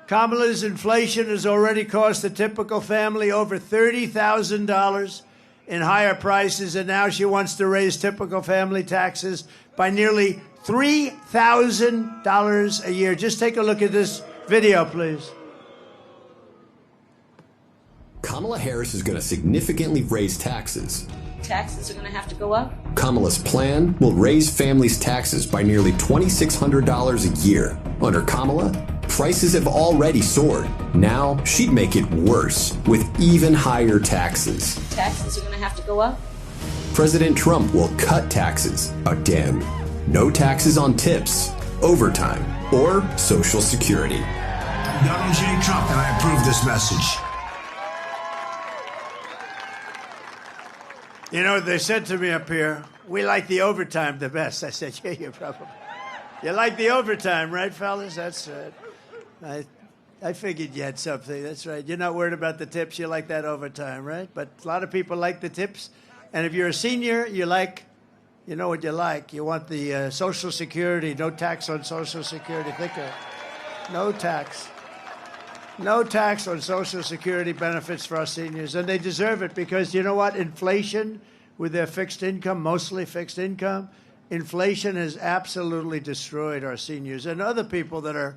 Kamala's inflation has already cost the typical family over $30,000 in higher prices, and now she wants to raise typical family taxes by nearly $3,000 a year. Just take a look at this video, please. Kamala Harris is going to significantly raise taxes. Taxes are going to have to go up. Kamala's plan will raise families' taxes by nearly $2,600 a year. Under Kamala, prices have already soared. Now she'd make it worse with even higher taxes. Taxes are going to have to go up. President Trump will cut taxes again. No taxes on tips, overtime, or Social Security. I'm Donald J. Trump, and I approve this message. You know, they said to me up here, we like the overtime the best. I said, yeah, you probably. You like the overtime, right, fellas? That's right. I figured you had something. That's right. You're not worried about the tips. You like that overtime, right? But a lot of people like the tips. And if you're a senior, you know what you like. You want the Social Security, no tax on Social Security. Think of it. No tax. No tax on Social Security benefits for our seniors. And they deserve it because, you know what? Inflation, with their fixed income, mostly fixed income, inflation has absolutely destroyed our seniors and other people that are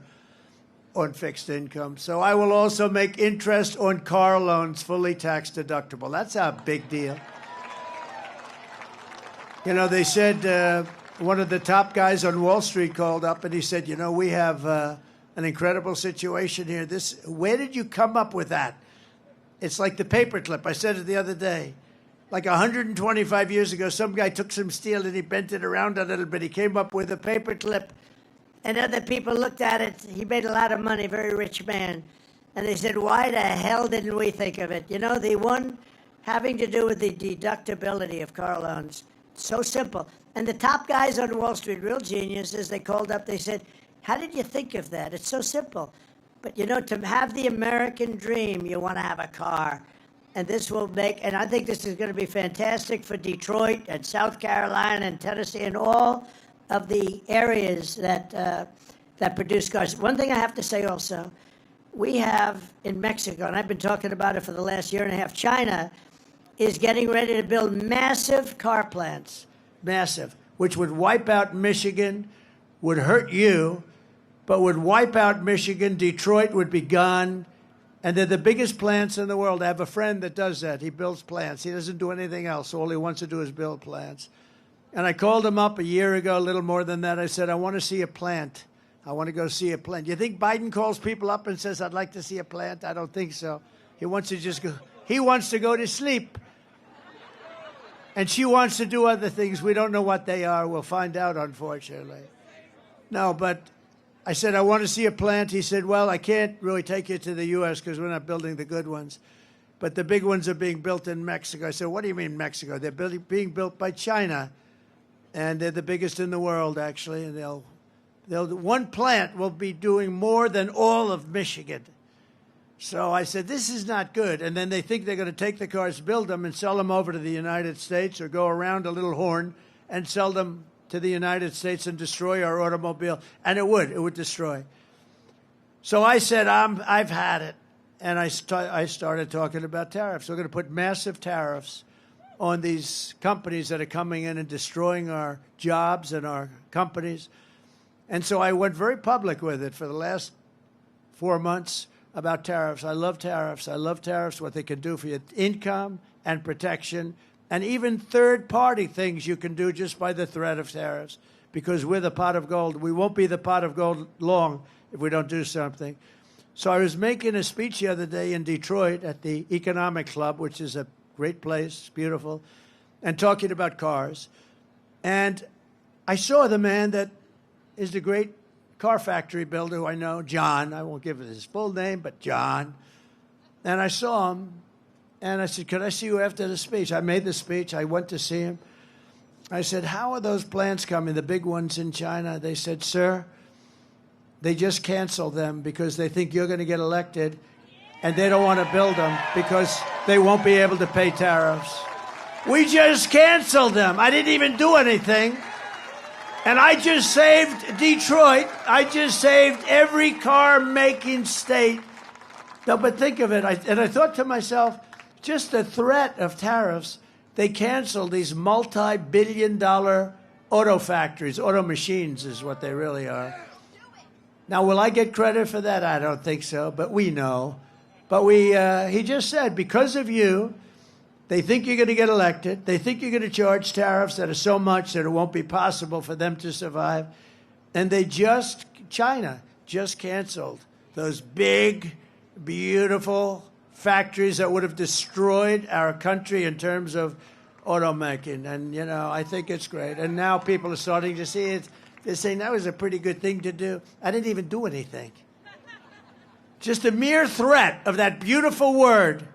on fixed income. So I will also make interest on car loans fully tax deductible. That's a big deal. You know, they said one of the top guys on Wall Street called up and he said, you know, we have an incredible situation here. Where did you come up with that? It's like the paperclip. I said it the other day. Like 125 years ago, some guy took some steel and he bent it around a little bit. He came up with a paperclip. And other people looked at it. He made a lot of money, very rich man. And they said, why the hell didn't we think of it? You know, the one having to do with the deductibility of car loans. So simple. And the top guys on Wall Street, real geniuses, they called up, they said, how did you think of that? It's so simple. But, you know, to have the American dream, you want to have a car. And this will make, and I think this is going to be fantastic for Detroit and South Carolina and Tennessee and all of the areas that produce cars. One thing I have to say also, we have in Mexico, and I've been talking about it for the last year and a half, China is getting ready to build massive car plants, massive, which would wipe out Michigan, would hurt you, but would wipe out Michigan. Detroit would be gone. And they're the biggest plants in the world. I have a friend that does that. He builds plants. He doesn't do anything else. All he wants to do is build plants. And I called him up a year ago, a little more than that. I said, I want to see a plant. I want to go see a plant. You think Biden calls people up and says, I'd like to see a plant? I don't think so. He wants to just go. He wants to go to sleep. And she wants to do other things. We don't know what they are. We'll find out, unfortunately. No, but I said, I want to see a plant. He said, well, I can't really take you to the U.S. because we're not building the good ones. But the big ones are being built in Mexico. I said, what do you mean Mexico? They're being built by China. And they're the biggest in the world, actually. And one plant will be doing more than all of Michigan. So I said, this is not good. And then they think they're going to take the cars, build them, and sell them over to the United States or go around a little horn and sell them to the United States and destroy our automobile. And it would destroy. So I said, I've had it. and I started talking about tariffs. We're going to put massive tariffs on these companies that are coming in and destroying our jobs and our companies. And so I went very public with it for the last 4 months about tariffs. I love tariffs. I love tariffs, what they can do for your income and protection, and even third-party things you can do just by the threat of tariffs, because we're the pot of gold. We won't be the pot of gold long if we don't do something. So I was making a speech the other day in Detroit at the Economic Club, which is a great place, beautiful, and talking about cars. And I saw the man that is the great car factory builder who I know, John. I won't give his full name, but John. And I saw him, and I said, could I see you after the speech? I made the speech. I went to see him. I said, how are those plants coming, the big ones in China? They said, sir, they just canceled them because they think you're going to get elected, and they don't want to build them because they won't be able to pay tariffs. We just canceled them. I didn't even do anything. And I just saved Detroit. I just saved every car-making state. No, but think of it. I thought to myself, just the threat of tariffs, they canceled these multi-billion-dollar auto factories. Auto machines is what they really are. Now, will I get credit for that? I don't think so, but we know. But he just said, because of you, they think you're going to get elected. They think you're going to charge tariffs that are so much that it won't be possible for them to survive. And China just canceled those big, beautiful factories that would have destroyed our country in terms of automaking. And, I think it's great. And now people are starting to see it. They're saying that was a pretty good thing to do. I didn't even do anything. Just the mere threat of that beautiful word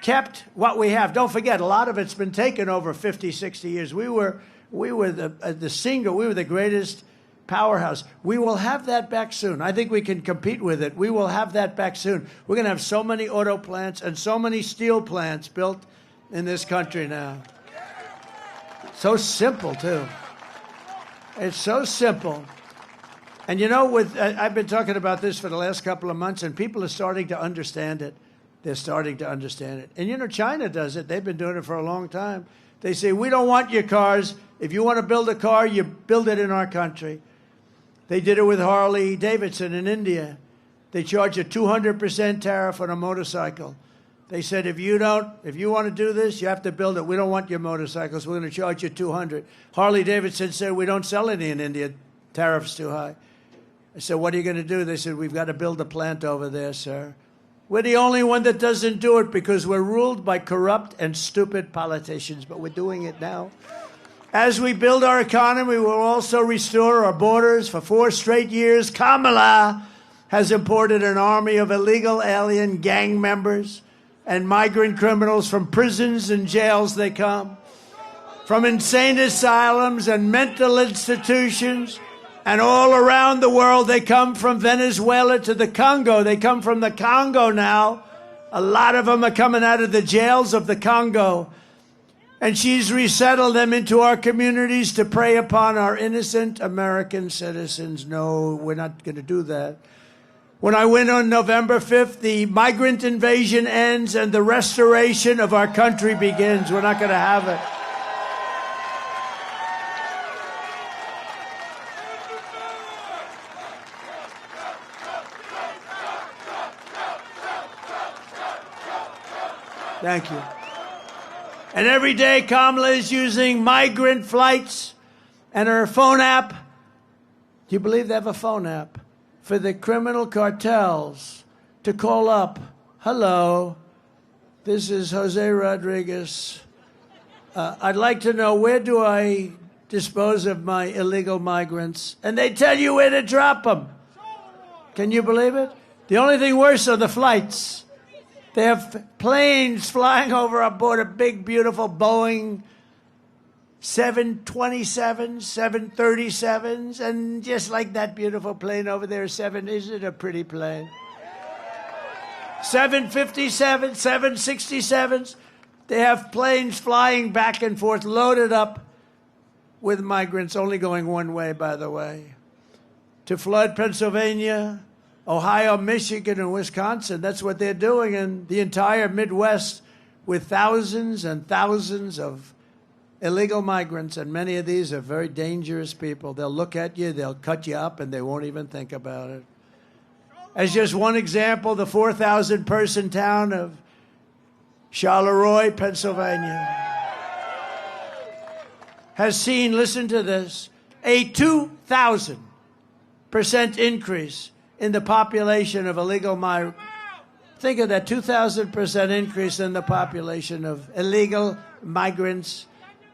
kept what we have. Don't forget, a lot of it's been taken over 50, 60 years. We were the greatest powerhouse. We will have that back soon. I think we can compete with it. We will have that back soon. We're going to have so many auto plants and so many steel plants built in this country now. So simple, too. It's so simple. And I've been talking about this for the last couple of months, and people are starting to understand it. They're starting to understand it. And China does it. They've been doing it for a long time. They say, we don't want your cars. If you want to build a car, you build it in our country. They did it with Harley Davidson in India. They charge a 200% tariff on a motorcycle. They said, if you want to do this, you have to build it. We don't want your motorcycles. We're going to charge you 200. Harley Davidson said, we don't sell any in India. Tariff's too high. I said, what are you going to do? They said, we've got to build a plant over there, sir. We're the only one that doesn't do it because we're ruled by corrupt and stupid politicians, but we're doing it now. As we build our economy, we will also restore our borders. For 4 straight years, Kamala has imported an army of illegal alien gang members and migrant criminals from prisons and jails. They come from insane asylums and mental institutions. And all around the world, they come from Venezuela to the Congo. They come from the Congo now. A lot of them are coming out of the jails of the Congo. And she's resettled them into our communities to prey upon our innocent American citizens. No, we're not going to do that. When I win on November 5th, the migrant invasion ends and the restoration of our country begins. We're not going to have it. Thank you. And every day, Kamala is using migrant flights and her phone app. Do you believe they have a phone app? For the criminal cartels to call up, hello, this is Jose Rodriguez. I'd like to know, where do I dispose of my illegal migrants? And they tell you where to drop them. Can you believe it? The only thing worse are the flights. They have planes flying over aboard a big, beautiful Boeing 727s, 737s, and just like that beautiful plane over there, isn't it a pretty plane? 757s, 767s. They have planes flying back and forth, loaded up with migrants, only going one way, by the way, to flood Pennsylvania, Ohio, Michigan, and Wisconsin. That's what they're doing in the entire Midwest with thousands and thousands of illegal migrants, and many of these are very dangerous people. They'll look at you, they'll cut you up, and they won't even think about it. As just one example, the 4,000-person town of Charleroi, Pennsylvania, has seen, listen to this, a 2,000% increase in the population of illegal migrants. Think of that, 2,000% increase in the population of illegal migrants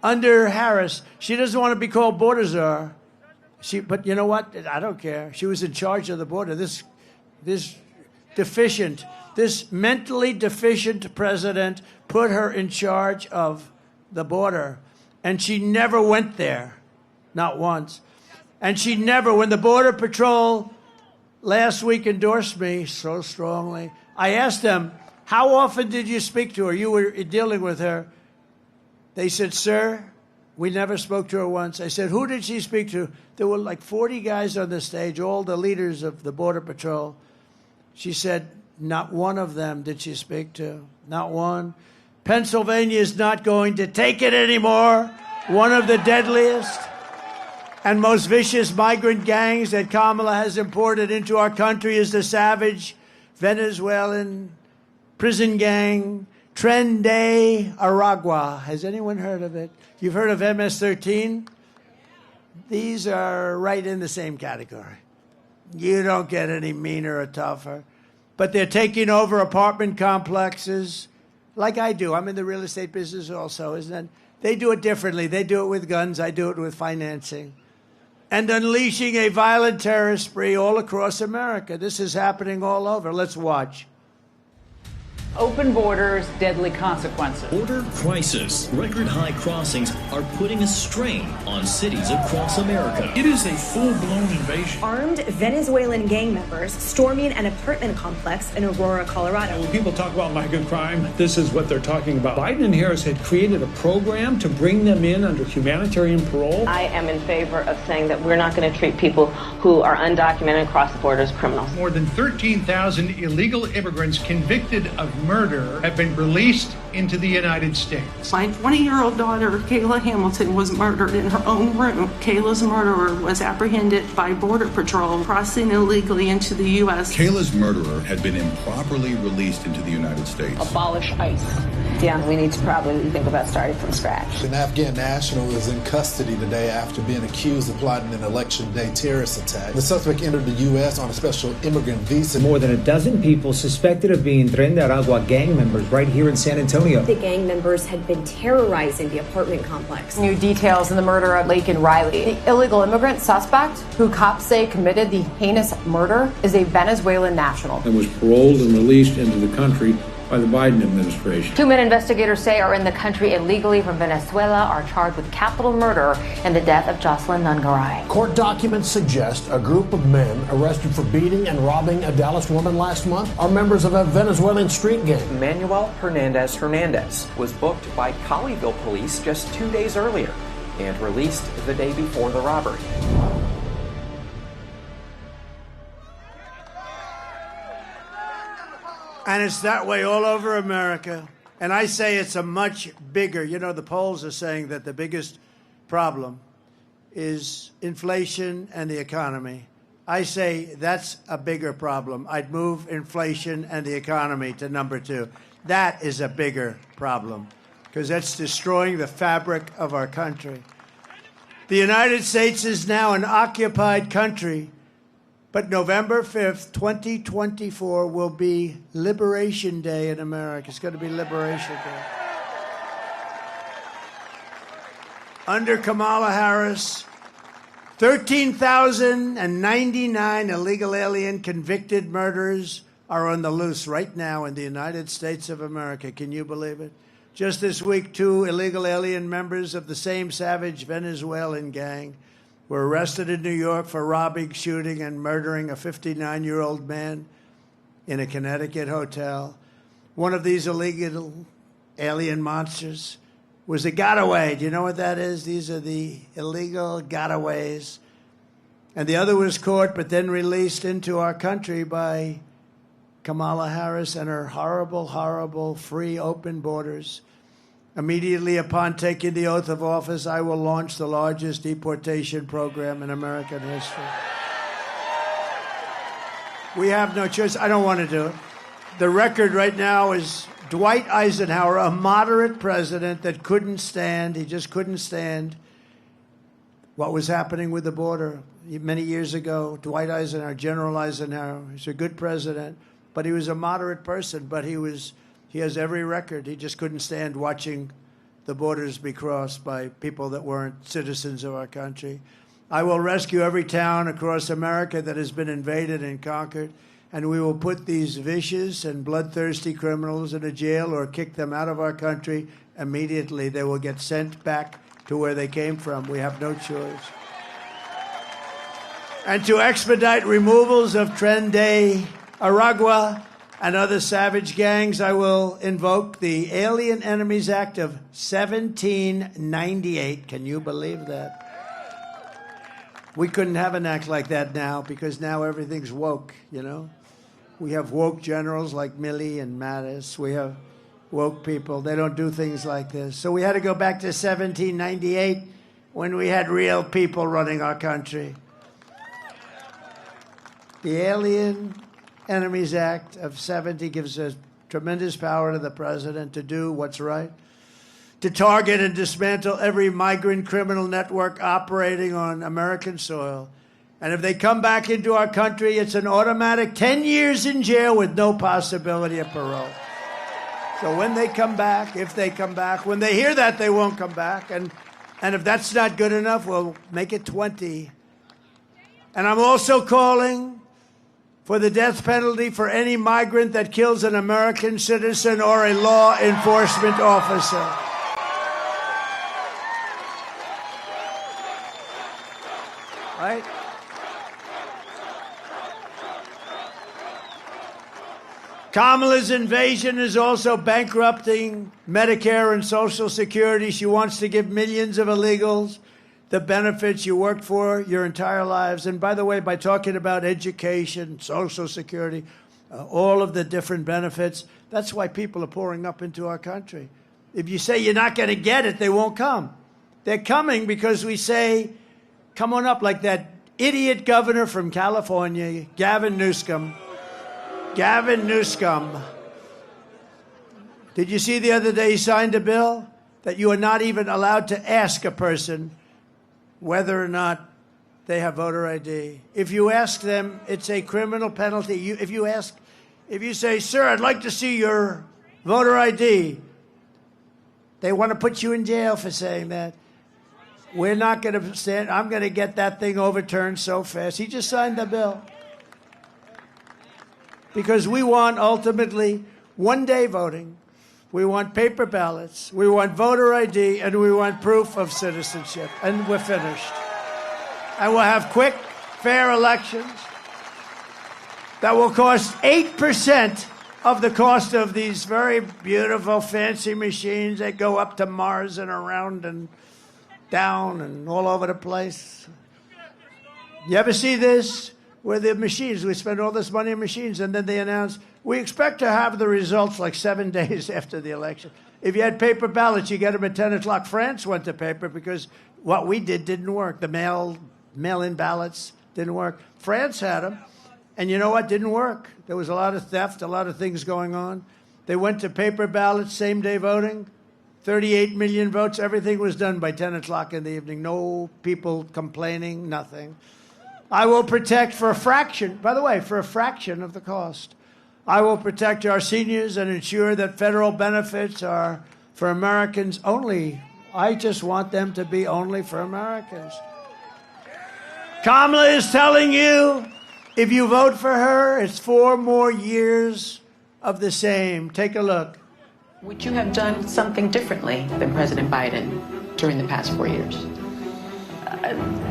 under Harris. She doesn't want to be called border czar. But you know what? I don't care. She was in charge of the border. This mentally deficient president put her in charge of the border. And she never went there, not once. And she never, when the Border Patrol last week endorsed me so strongly, I asked them, how often did you speak to her? You were dealing with her. They said, sir, we never spoke to her once. I said, who did she speak to? There were like 40 guys on the stage, all the leaders of the Border Patrol. She said, not one of them did she speak to, not one. Pennsylvania is not going to take it anymore. One of the deadliest and most vicious migrant gangs that Kamala has imported into our country is the savage Venezuelan prison gang, Tren de Aragua. Has anyone heard of it? You've heard of MS-13? These are right in the same category. You don't get any meaner or tougher. But they're taking over apartment complexes like I do. I'm in the real estate business also, isn't it? They do it differently. They do it with guns. I do it with financing. And unleashing a violent terrorist spree all across America. This is happening all over. Let's watch. Open borders, deadly consequences. Border crisis. Record high crossings are putting a strain on cities across America. It is a full-blown invasion. Armed Venezuelan gang members storming an apartment complex in Aurora, Colorado. When people talk about migrant crime, this is what they're talking about. Biden and Harris had created a program to bring them in under humanitarian parole. I am in favor of saying that we're not going to treat people who are undocumented and cross the border as criminals. More than 13,000 illegal immigrants convicted of murder have been released into the United States. My 20-year-old daughter, Kayla Hamilton, was murdered in her own room. Kayla's murderer was apprehended by Border Patrol crossing illegally into the U.S. Kayla's murderer had been improperly released into the United States. Abolish ICE. Yeah, we need to probably think about starting from scratch. An Afghan national is in custody today after being accused of plotting an election day terrorist attack. The suspect entered the U.S. on a special immigrant visa. More than a dozen people suspected of being Tren de Aragua gang members right here in San Antonio. The gang members had been terrorizing the apartment complex. New details in the murder of Laken Riley. The illegal immigrant suspect, who cops say committed the heinous murder, is a Venezuelan national. And was paroled and released into the country by the Biden administration. Two men investigators say are in the country illegally from Venezuela are charged with capital murder in the death of Jocelyn Nungaray. Court documents suggest a group of men arrested for beating and robbing a Dallas woman last month are members of a Venezuelan street gang. Manuel Hernandez was booked by Colleyville police just 2 days earlier and released the day before the robbery. And it's that way all over America. And I say it's a much bigger, the polls are saying that the biggest problem is inflation and the economy. I say that's a bigger problem. I'd move inflation and the economy to number 2. That is a bigger problem because that's destroying the fabric of our country. The United States is now an occupied country. But November 5th, 2024 will be Liberation Day in America. It's going to be Liberation Day. Under Kamala Harris, 13,099 illegal alien convicted murderers are on the loose right now in the United States of America. Can you believe it? Just this week, 2 illegal alien members of the same savage Venezuelan gang were arrested in New York for robbing, shooting, and murdering a 59-year-old man in a Connecticut hotel. One of these illegal alien monsters was a gotaway. Do you know what that is? These are the illegal gotaways. And the other was caught but then released into our country by Kamala Harris and her horrible, horrible, free, open borders. Immediately upon taking the oath of office, I will launch the largest deportation program in American history. We have no choice. I don't want to do it. The record right now is Dwight Eisenhower, a moderate president that couldn't stand, he just couldn't stand what was happening with the border. Many years ago, Dwight Eisenhower, General Eisenhower, he's a good president, but he was a moderate person, but he has every record. He just couldn't stand watching the borders be crossed by people that weren't citizens of our country. I will rescue every town across America that has been invaded and conquered, and we will put these vicious and bloodthirsty criminals in a jail or kick them out of our country immediately. They will get sent back to where they came from. We have no choice. And to expedite removals of Tren de Aragua and other savage gangs, I will invoke the Alien Enemies Act of 1798. Can you believe that? We couldn't have an act like that now because now everything's woke, you know? We have woke generals like Milley and Mattis. We have woke people. They don't do things like this. So we had to go back to 1798 when we had real people running our country. The Alien Enemies Act of 70 gives a tremendous power to the president to do what's right, to target and dismantle every migrant criminal network operating on American soil. And if they come back into our country, it's an automatic 10 years in jail with no possibility of parole. So when they come back, if they come back, when they hear that, they won't come back. And if that's not good enough, we'll make it 20. And I'm also calling for the death penalty for any migrant that kills an American citizen or a law enforcement officer. Right? Kamala's invasion is also bankrupting Medicare and Social Security. She wants to give millions of illegals the benefits you worked for your entire lives. And by the way, by talking about education, Social Security, all of the different benefits, that's why people are pouring up into our country. If you say you're not going to get it, they won't come. They're coming because we say, come on up, like that idiot governor from California, Gavin Newsom. Gavin Newsom. Did you see the other day he signed a bill that you are not even allowed to ask a person whether or not they have voter ID? If you ask them, it's a criminal penalty. If you say, sir, I'd like to see your voter ID, they want to put you in jail for saying that. We're not going to stand. I'm going to get that thing overturned so fast. He just signed the bill. Because we want, ultimately, one-day voting. We want paper ballots. We want voter ID, and we want proof of citizenship. And we're finished. And we'll have quick, fair elections that will cost 8% of the cost of these very beautiful, fancy machines that go up to Mars and around and down and all over the place. You ever see this? Where the machines, we spend all this money on machines, and then they announce, we expect to have the results like 7 days after the election. If you had paper ballots, you get them at 10 o'clock. France went to paper because what we did didn't work. The mail-in ballots didn't work. France had them, and you know what? Didn't work. There was a lot of theft, a lot of things going on. They went to paper ballots, same-day voting, 38 million votes. Everything was done by 10 o'clock in the evening. No people complaining, nothing. I will protect for a fraction, by the way, for a fraction of the cost. I will protect our seniors and ensure that federal benefits are for Americans only. I just want them to be only for Americans. Kamala is telling you, if you vote for her, it's 4 more years of the same. Take a look. Would you have done something differently than President Biden during the past 4 years?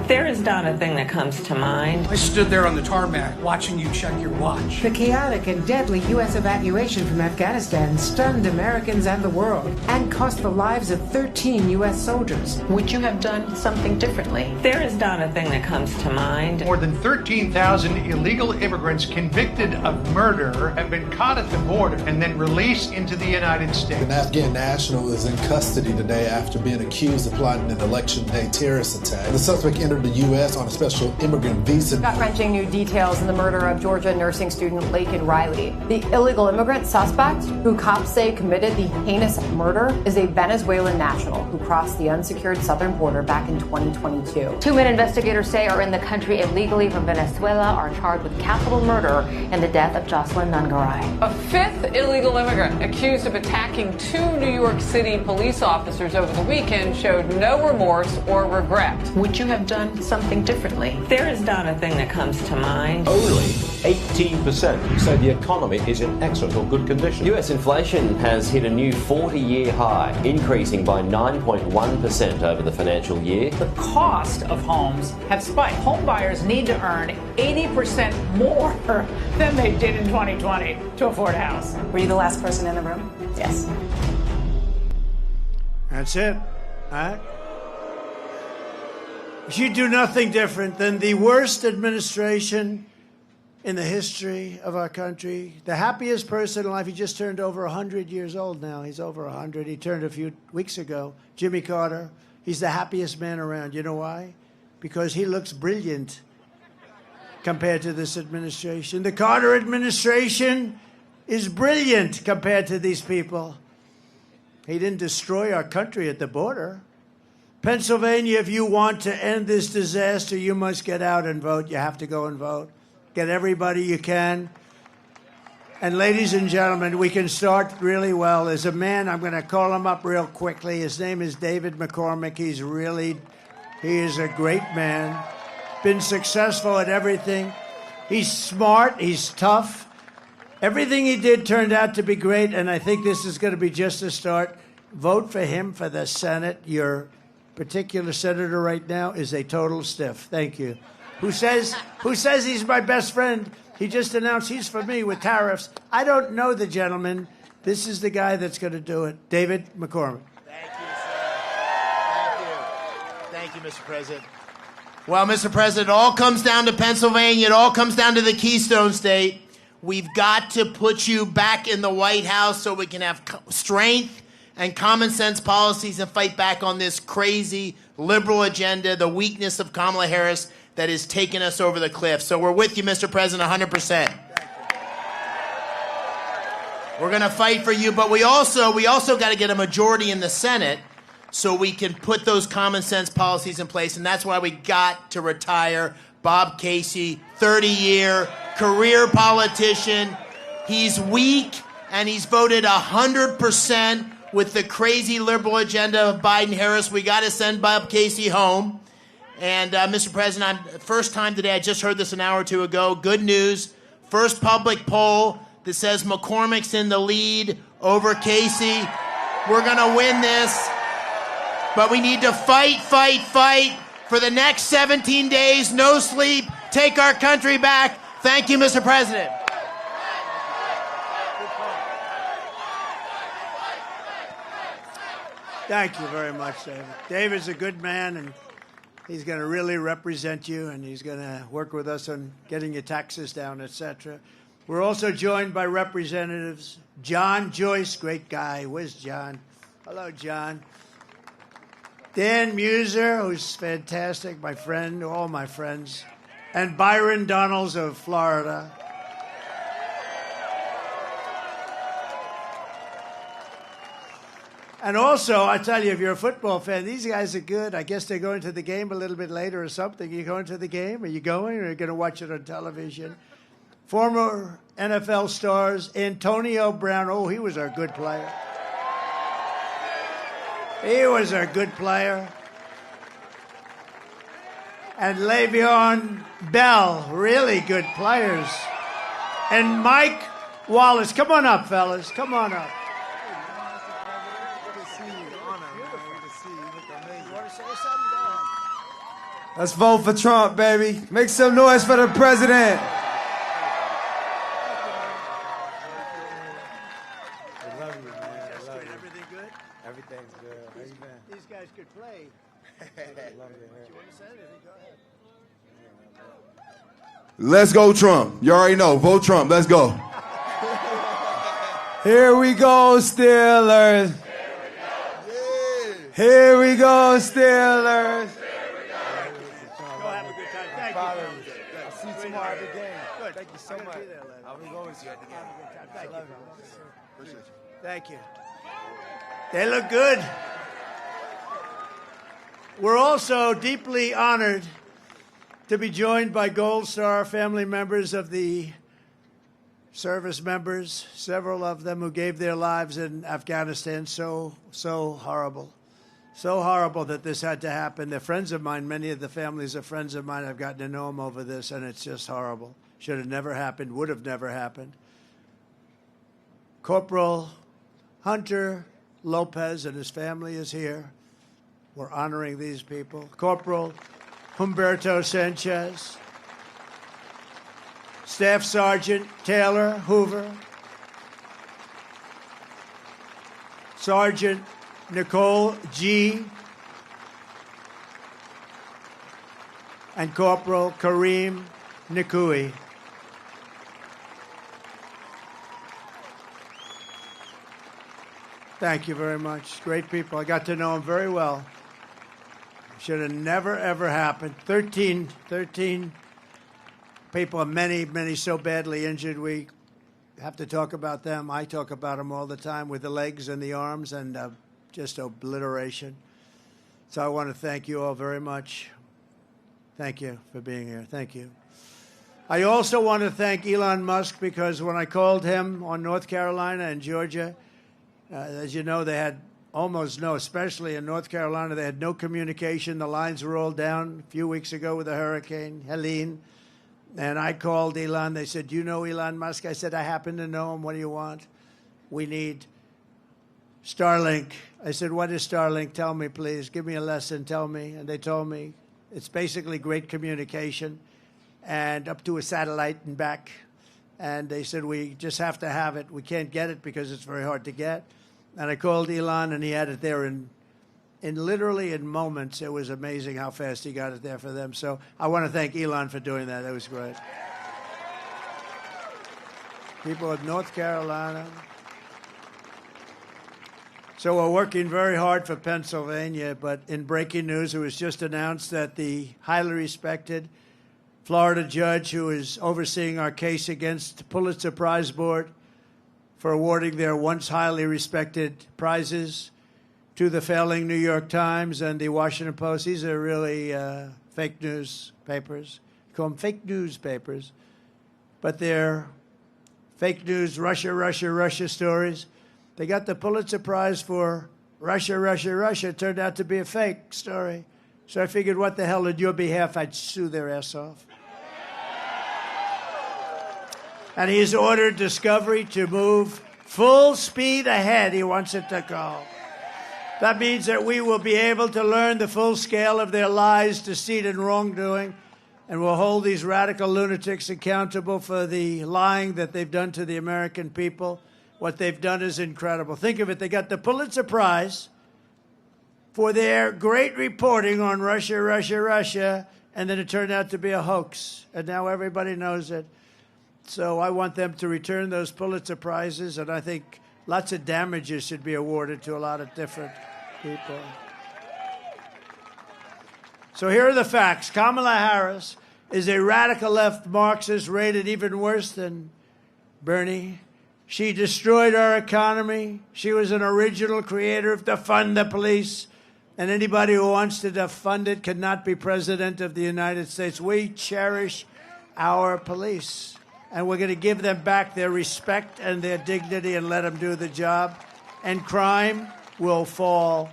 There is not a thing that comes to mind. I stood there on the tarmac watching you check your watch. The chaotic and deadly U.S. evacuation from Afghanistan stunned Americans and the world and cost the lives of 13 U.S. soldiers. Would you have done something differently? There is not a thing that comes to mind. More than 13,000 illegal immigrants convicted of murder have been caught at the border and then released into the United States. An Afghan national is in custody today after being accused of plotting an election day terrorist attack. The suspect entered the U.S. on a special immigrant visa. Gut-wrenching new details in the murder of Georgia nursing student Laken Riley. The illegal immigrant suspect, who cops say committed the heinous murder, is a Venezuelan national who crossed the unsecured southern border back in 2022. Two men investigators say are in the country illegally from Venezuela are charged with capital murder in the death of Jocelyn Nungaray. A fifth illegal immigrant accused of attacking two New York City police officers over the weekend showed no remorse or regret. Would you have done something differently? There is not a thing that comes to mind. Only 18% say the economy is in excellent or good condition. US inflation has hit a new 40-year high, increasing by 9.1% over the financial year. The cost of homes have spiked. Home buyers need to earn 80% more than they did in 2020 to afford a house. Were you the last person in the room? Yes. That's it. All right. You do nothing different than the worst administration in the history of our country. The happiest person in life. He just turned over 100 years old now. He's over 100. He turned a few weeks ago. Jimmy Carter. He's the happiest man around. You know why? Because he looks brilliant compared to this administration. The Carter administration is brilliant compared to these people. He didn't destroy our country at the border. Pennsylvania, if you want to end this disaster, you must get out and vote. You have to go and vote. Get everybody you can. And ladies and gentlemen, we can start really well. There's a man, I'm going to call him up real quickly. His name is David McCormick. He is a great man. Been successful at everything. He's smart. He's tough. Everything he did turned out to be great, and I think this is going to be just a start. Vote for him for the Senate. Your particular senator right now is a total stiff. Thank you. Who says he's my best friend? He just announced he's for me with tariffs. I don't know the gentleman. This is the guy that's going to do it. David McCormick. Thank you, sir. Thank you, Mr. President. Well, Mr. President, it all comes down to Pennsylvania. It all comes down to the Keystone State. We've got to put you back in the White House so we can have strength and common sense policies and fight back on this crazy liberal agenda, the weakness of Kamala Harris that is taking us over the cliff. So we're with you, Mr. President, 100%. We're going to fight for you, but we also got to get a majority in the Senate so we can put those common sense policies in place, and that's why we got to retire Bob Casey, 30-year career politician. He's weak, and he's voted 100% with the crazy liberal agenda of Biden-Harris. We got to send Bob Casey home. And, Mr. President, first time today, I just heard this an hour or two ago, good news, first public poll that says McCormick's in the lead over Casey. We're going to win this, but we need to fight for the next 17 days, no sleep, take our country back. Thank you, Mr. President. Thank you very much, David. David's a good man, and he's going to really represent you, and he's going to work with us on getting your taxes down, etc. We're also joined by Representatives John Joyce, great guy. Where's John? Hello, John. Dan Muser, who's fantastic, my friend, all my friends, and Byron Donalds of Florida. And also, I tell you, if you're a football fan, these guys are good. I guess they're going to the game a little bit later or something. Are you going to the game? Are you going, or are you going to watch it on television? Former NFL stars Antonio Brown. Oh, he was a good player. He was a good player. And Le'Veon Bell, really good players. And Mike Wallace. Come on up, fellas. Come on up. Let's vote for Trump, baby. Make some noise for the president. Everything's good. How you been? These guys could play. Let's go, Trump. You already know. Vote Trump. Let's go. Here we go, Steelers. Here we go, Steelers. Go have a good time. Thank you. I'll see you tomorrow at the game. Good. Thank you so much. I'll be going to you at the game. Thank you. Appreciate you. Thank you. They look good. We're also deeply honored to be joined by Gold Star family members of the service members, several of them who gave their lives in Afghanistan. So horrible. So horrible that this had to happen. They're friends of mine. Many of the families are friends of mine. I've gotten to know them over this, and it's just horrible. Should have never happened, would have never happened. Corporal Hunter Lopez and his family is here. We're honoring these people. Corporal Humberto Sanchez. Staff Sergeant Taylor Hoover. Sergeant Nicole G. And Corporal Kareem Nikui. Thank you very much. Great people. I got to know them very well. Should have never, ever happened. 13 people, many so badly injured. We have to talk about them. I talk about them all the time with the legs and the arms and just obliteration. So I want to thank you all very much. Thank you for being here. Thank you. I also want to thank Elon Musk because when I called him on North Carolina and Georgia, as you know, they had almost no, especially in North Carolina, they had no communication. The lines were all down a few weeks ago with the hurricane, Helene. And I called Elon. They said, "Do you know Elon Musk?" I said, "I happen to know him. What do you want?" "We need Starlink." I said, "What is Starlink? Tell me, please. Give me a lesson. Tell me." And they told me it's basically great communication and up to a satellite and back. And they said, "We just have to have it. We can't get it because it's very hard to get." And I called Elon, and he had it there in literally in moments. It was amazing how fast he got it there for them. So I want to thank Elon for doing that. That was great. People of North Carolina. So we're working very hard for Pennsylvania, but in breaking news, it was just announced that the highly respected Florida judge who is overseeing our case against the Pulitzer Prize Board for awarding their once highly respected prizes to the failing New York Times and the Washington Post. These are really fake news papers. You call them fake news papers, but they're fake news Russia stories. They got the Pulitzer Prize for Russia. It turned out to be a fake story. So I figured, what the hell, on your behalf, I'd sue their ass off. And he's ordered Discovery to move full speed ahead. He wants it to go. That means that we will be able to learn the full scale of their lies, deceit, and wrongdoing, and we'll hold these radical lunatics accountable for the lying that they've done to the American people. What they've done is incredible. Think of it. They got the Pulitzer Prize for their great reporting on Russia, and then it turned out to be a hoax, and now everybody knows it. So I want them to return those Pulitzer Prizes, and I think lots of damages should be awarded to a lot of different people. So here are the facts. Kamala Harris is a radical left Marxist rated even worse than Bernie. She destroyed our economy. She was an original creator of defund the police. And anybody who wants to defund it cannot be president of the United States. We cherish our police. And we're going to give them back their respect and their dignity and let them do the job. And crime will fall.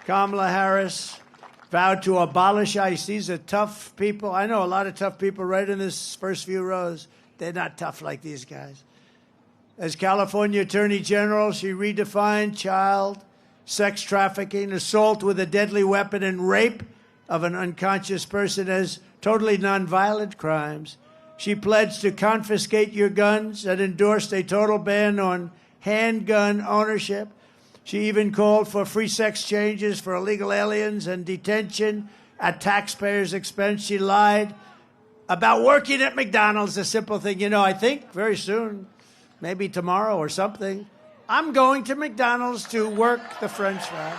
Kamala Harris vowed to abolish ICE. These are tough people. I know a lot of tough people right in this first few rows. They're not tough like these guys. As California Attorney General, she redefined child sex trafficking, assault with a deadly weapon, and rape of an unconscious person as totally nonviolent crimes. She pledged to confiscate your guns and endorsed a total ban on handgun ownership. She even called for free sex changes for illegal aliens and detention at taxpayers' expense. She lied about working at McDonald's, a simple thing. You know, I think very soon, maybe tomorrow or something, I'm going to McDonald's to work the French fry.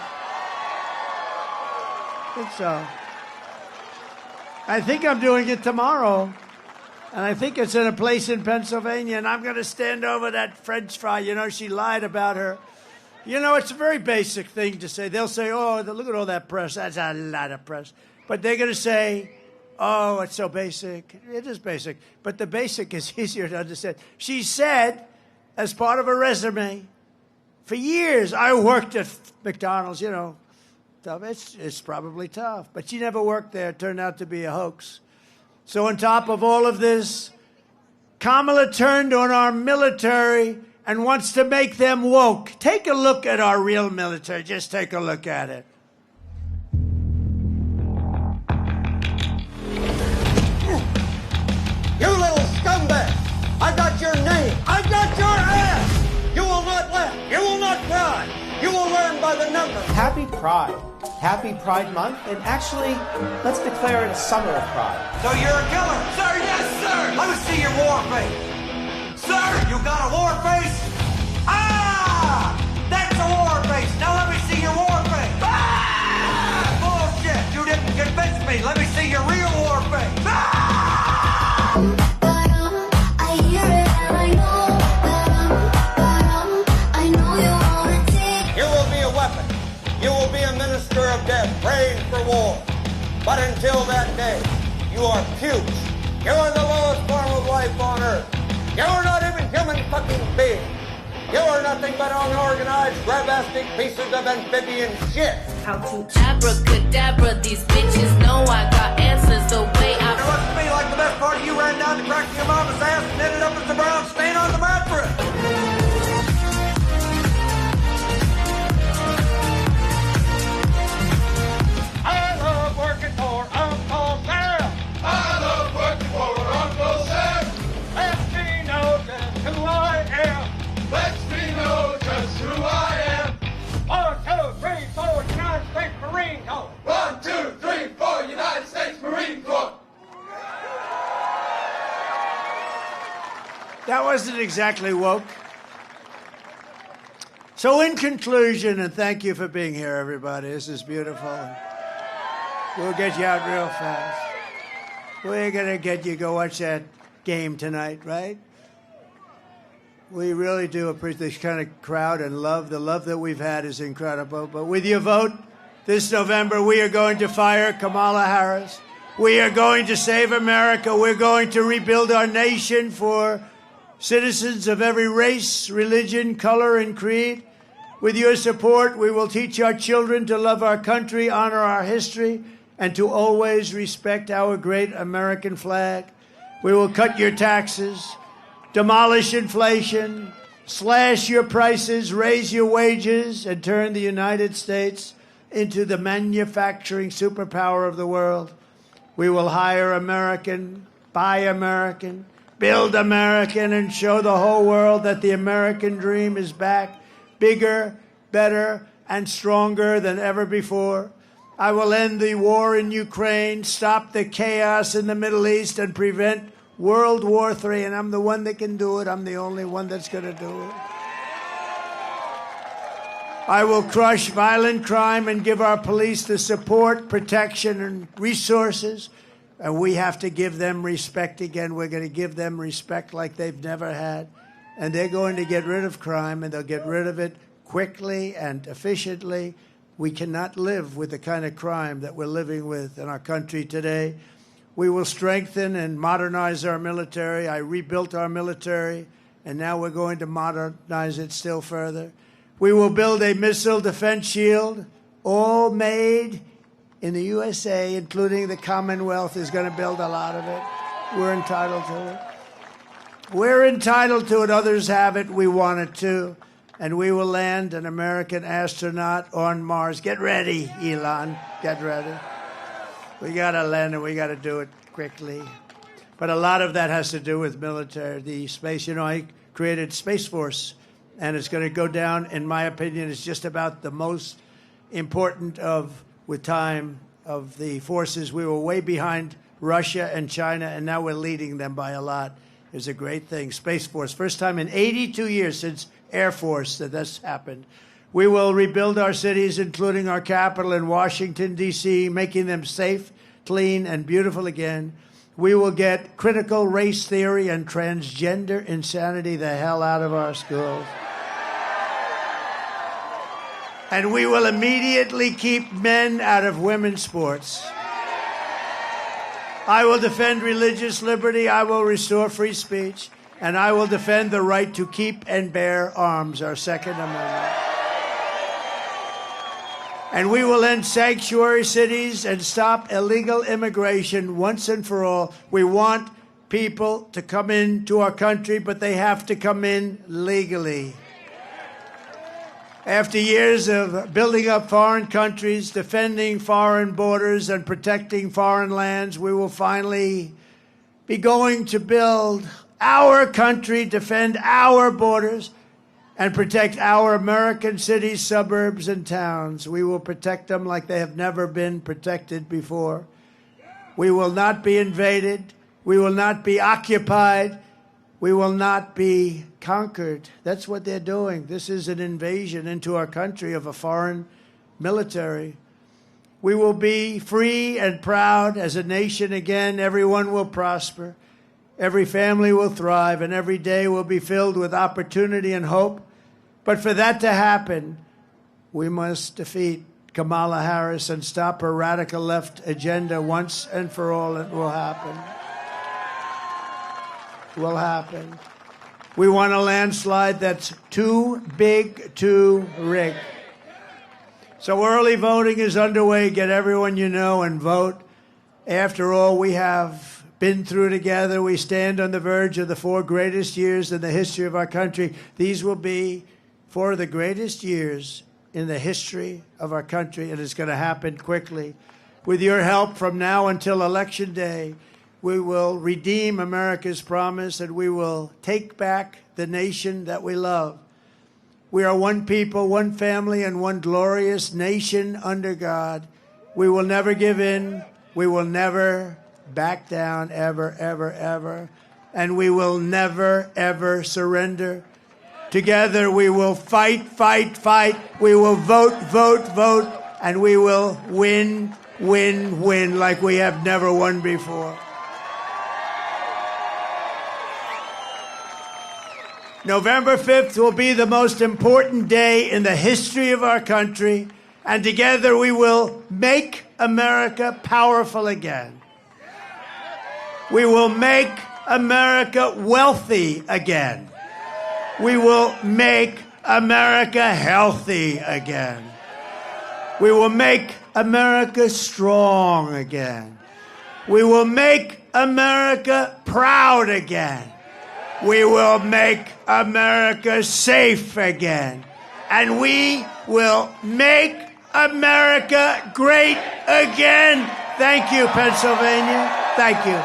I think I'm doing it tomorrow. And I think it's in a place in Pennsylvania, and I'm going to stand over that French fry. You know, she lied about her. You know, it's a very basic thing to say. They'll say, oh, look at all that press. That's a lot of press. But they're going to say, oh, it's so basic. It is basic. But the basic is easier to understand. She said, as part of her resume, for years, I worked at McDonald's, you know. Tough. It's probably tough. But she never worked there. It turned out to be a hoax. So on top of all of this, Kamala turned on our military and wants to make them woke. Take a look at our real military. Just take a look at it. You little scumbag! I got your name! I got your ass! You will not laugh! You will not cry! You will learn by the number! Happy Pride. Happy Pride Month, and actually, let's declare it a summer of pride. So you're a killer? Sir, yes, sir! Let me see your war face! Sir, you got a war face? Ah! That's a war face! Now let me see your war face! Ah! Bullshit! You didn't convince me! Let me see your real war face! Ah! I hear it and I know I know you wanna take. You will be a weapon. You will be a minister of death, praying for war. But until that day, you are puke. You are the lowest form of life on earth. You are not even human fucking beings. You are nothing but unorganized, grabastic pieces of amphibian shit. How to abracadabra, these bitches know I got answers the way I... It looks to me like the best part of you ran down the crack of your mama's ass and ended up as a brown stain on the mattress. I love working for Uncle Sam. I love working for Uncle Sam. Lets me know just who I am. Lets me know just who I am. 1, 2, 3, 4, United States Marine Corps. 1, 2, 3, 4, United States Marine Corps. That wasn't exactly woke. So in conclusion, and thank you for being here, everybody. This is beautiful. We'll get you out real fast. We're going to get you go watch that game tonight, right? We really do appreciate this kind of crowd and love. The love that we've had is incredible. But with your vote this November, we are going to fire Kamala Harris. We are going to save America. We're going to rebuild our nation for citizens of every race, religion, color, and creed. With your support, we will teach our children to love our country, honor our history, and to always respect our great American flag. We will cut your taxes, demolish inflation, slash your prices, raise your wages, and turn the United States into the manufacturing superpower of the world. We will hire American, buy American, build American, and show the whole world that the American dream is back, bigger, better, and stronger than ever before. I will end the war in Ukraine, stop the chaos in the Middle East, and prevent World War III. And I'm the one that can do it. I'm the only one that's going to do it. I will crush violent crime and give our police the support, protection, and resources. And we have to give them respect again. We're going to give them respect like they've never had. And they're going to get rid of crime, and they'll get rid of it quickly and efficiently. We cannot live with the kind of crime that we're living with in our country today. We will strengthen and modernize our military. I rebuilt our military, and now we're going to modernize it still further. We will build a missile defense shield, all made in the USA, including the Commonwealth is going to build a lot of it. We're entitled to it. We're entitled to it. Others have it. We want it too. And we will land an American astronaut on Mars. Get ready, Elon. Get ready. We got to land, and we got to do it quickly. But a lot of that has to do with military, the space. You know, I created Space Force, and it's going to go down, in my opinion, it's just about the most important with time, of the forces. We were way behind Russia and China, and now we're leading them by a lot. It's a great thing. Space Force, first time in 82 years since Air Force that this happened. We will rebuild our cities, including our capital in Washington, D.C., making them safe, clean, and beautiful again. We will get critical race theory and transgender insanity the hell out of our schools. And we will immediately keep men out of women's sports. I will defend religious liberty. I will restore free speech. And I will defend the right to keep and bear arms, our Second Amendment. And we will end sanctuary cities and stop illegal immigration once and for all. We want people to come into our country, but they have to come in legally. After years of building up foreign countries, defending foreign borders, and protecting foreign lands, we will finally be going to build our country, defend our borders, and protect our American cities, suburbs, and towns. We will protect them like they have never been protected before. We will not be invaded. We will not be occupied. We will not be conquered. That's what they're doing. This is an invasion into our country of a foreign military. We will be free and proud as a nation again. Everyone will prosper. Every family will thrive, and every day will be filled with opportunity and hope. But for that to happen, we must defeat Kamala Harris and stop her radical left agenda once and for all. It will happen. It will happen. We want a landslide that's too big to rig. So early voting is underway. Get everyone you know and vote. After all, we have been through together. We stand on the verge of the 4 greatest years in the history of our country. These will be 4 of the greatest years in the history of our country, and it's going to happen quickly. With your help from now until Election Day, we will redeem America's promise, and we will take back the nation that we love. We are one people, one family, and one glorious nation under God. We will never give in. We will never back down, ever, ever, ever. And we will never, ever surrender. Together we will fight, fight, fight. We will vote, vote, vote. And we will win, win, win like we have never won before. November 5th will be the most important day in the history of our country. And together we will make America powerful again. We will make America wealthy again. We will make America healthy again. We will make America strong again. We will make America proud again. We will make America safe again. And we will make America great again. Thank you, Pennsylvania. Thank you.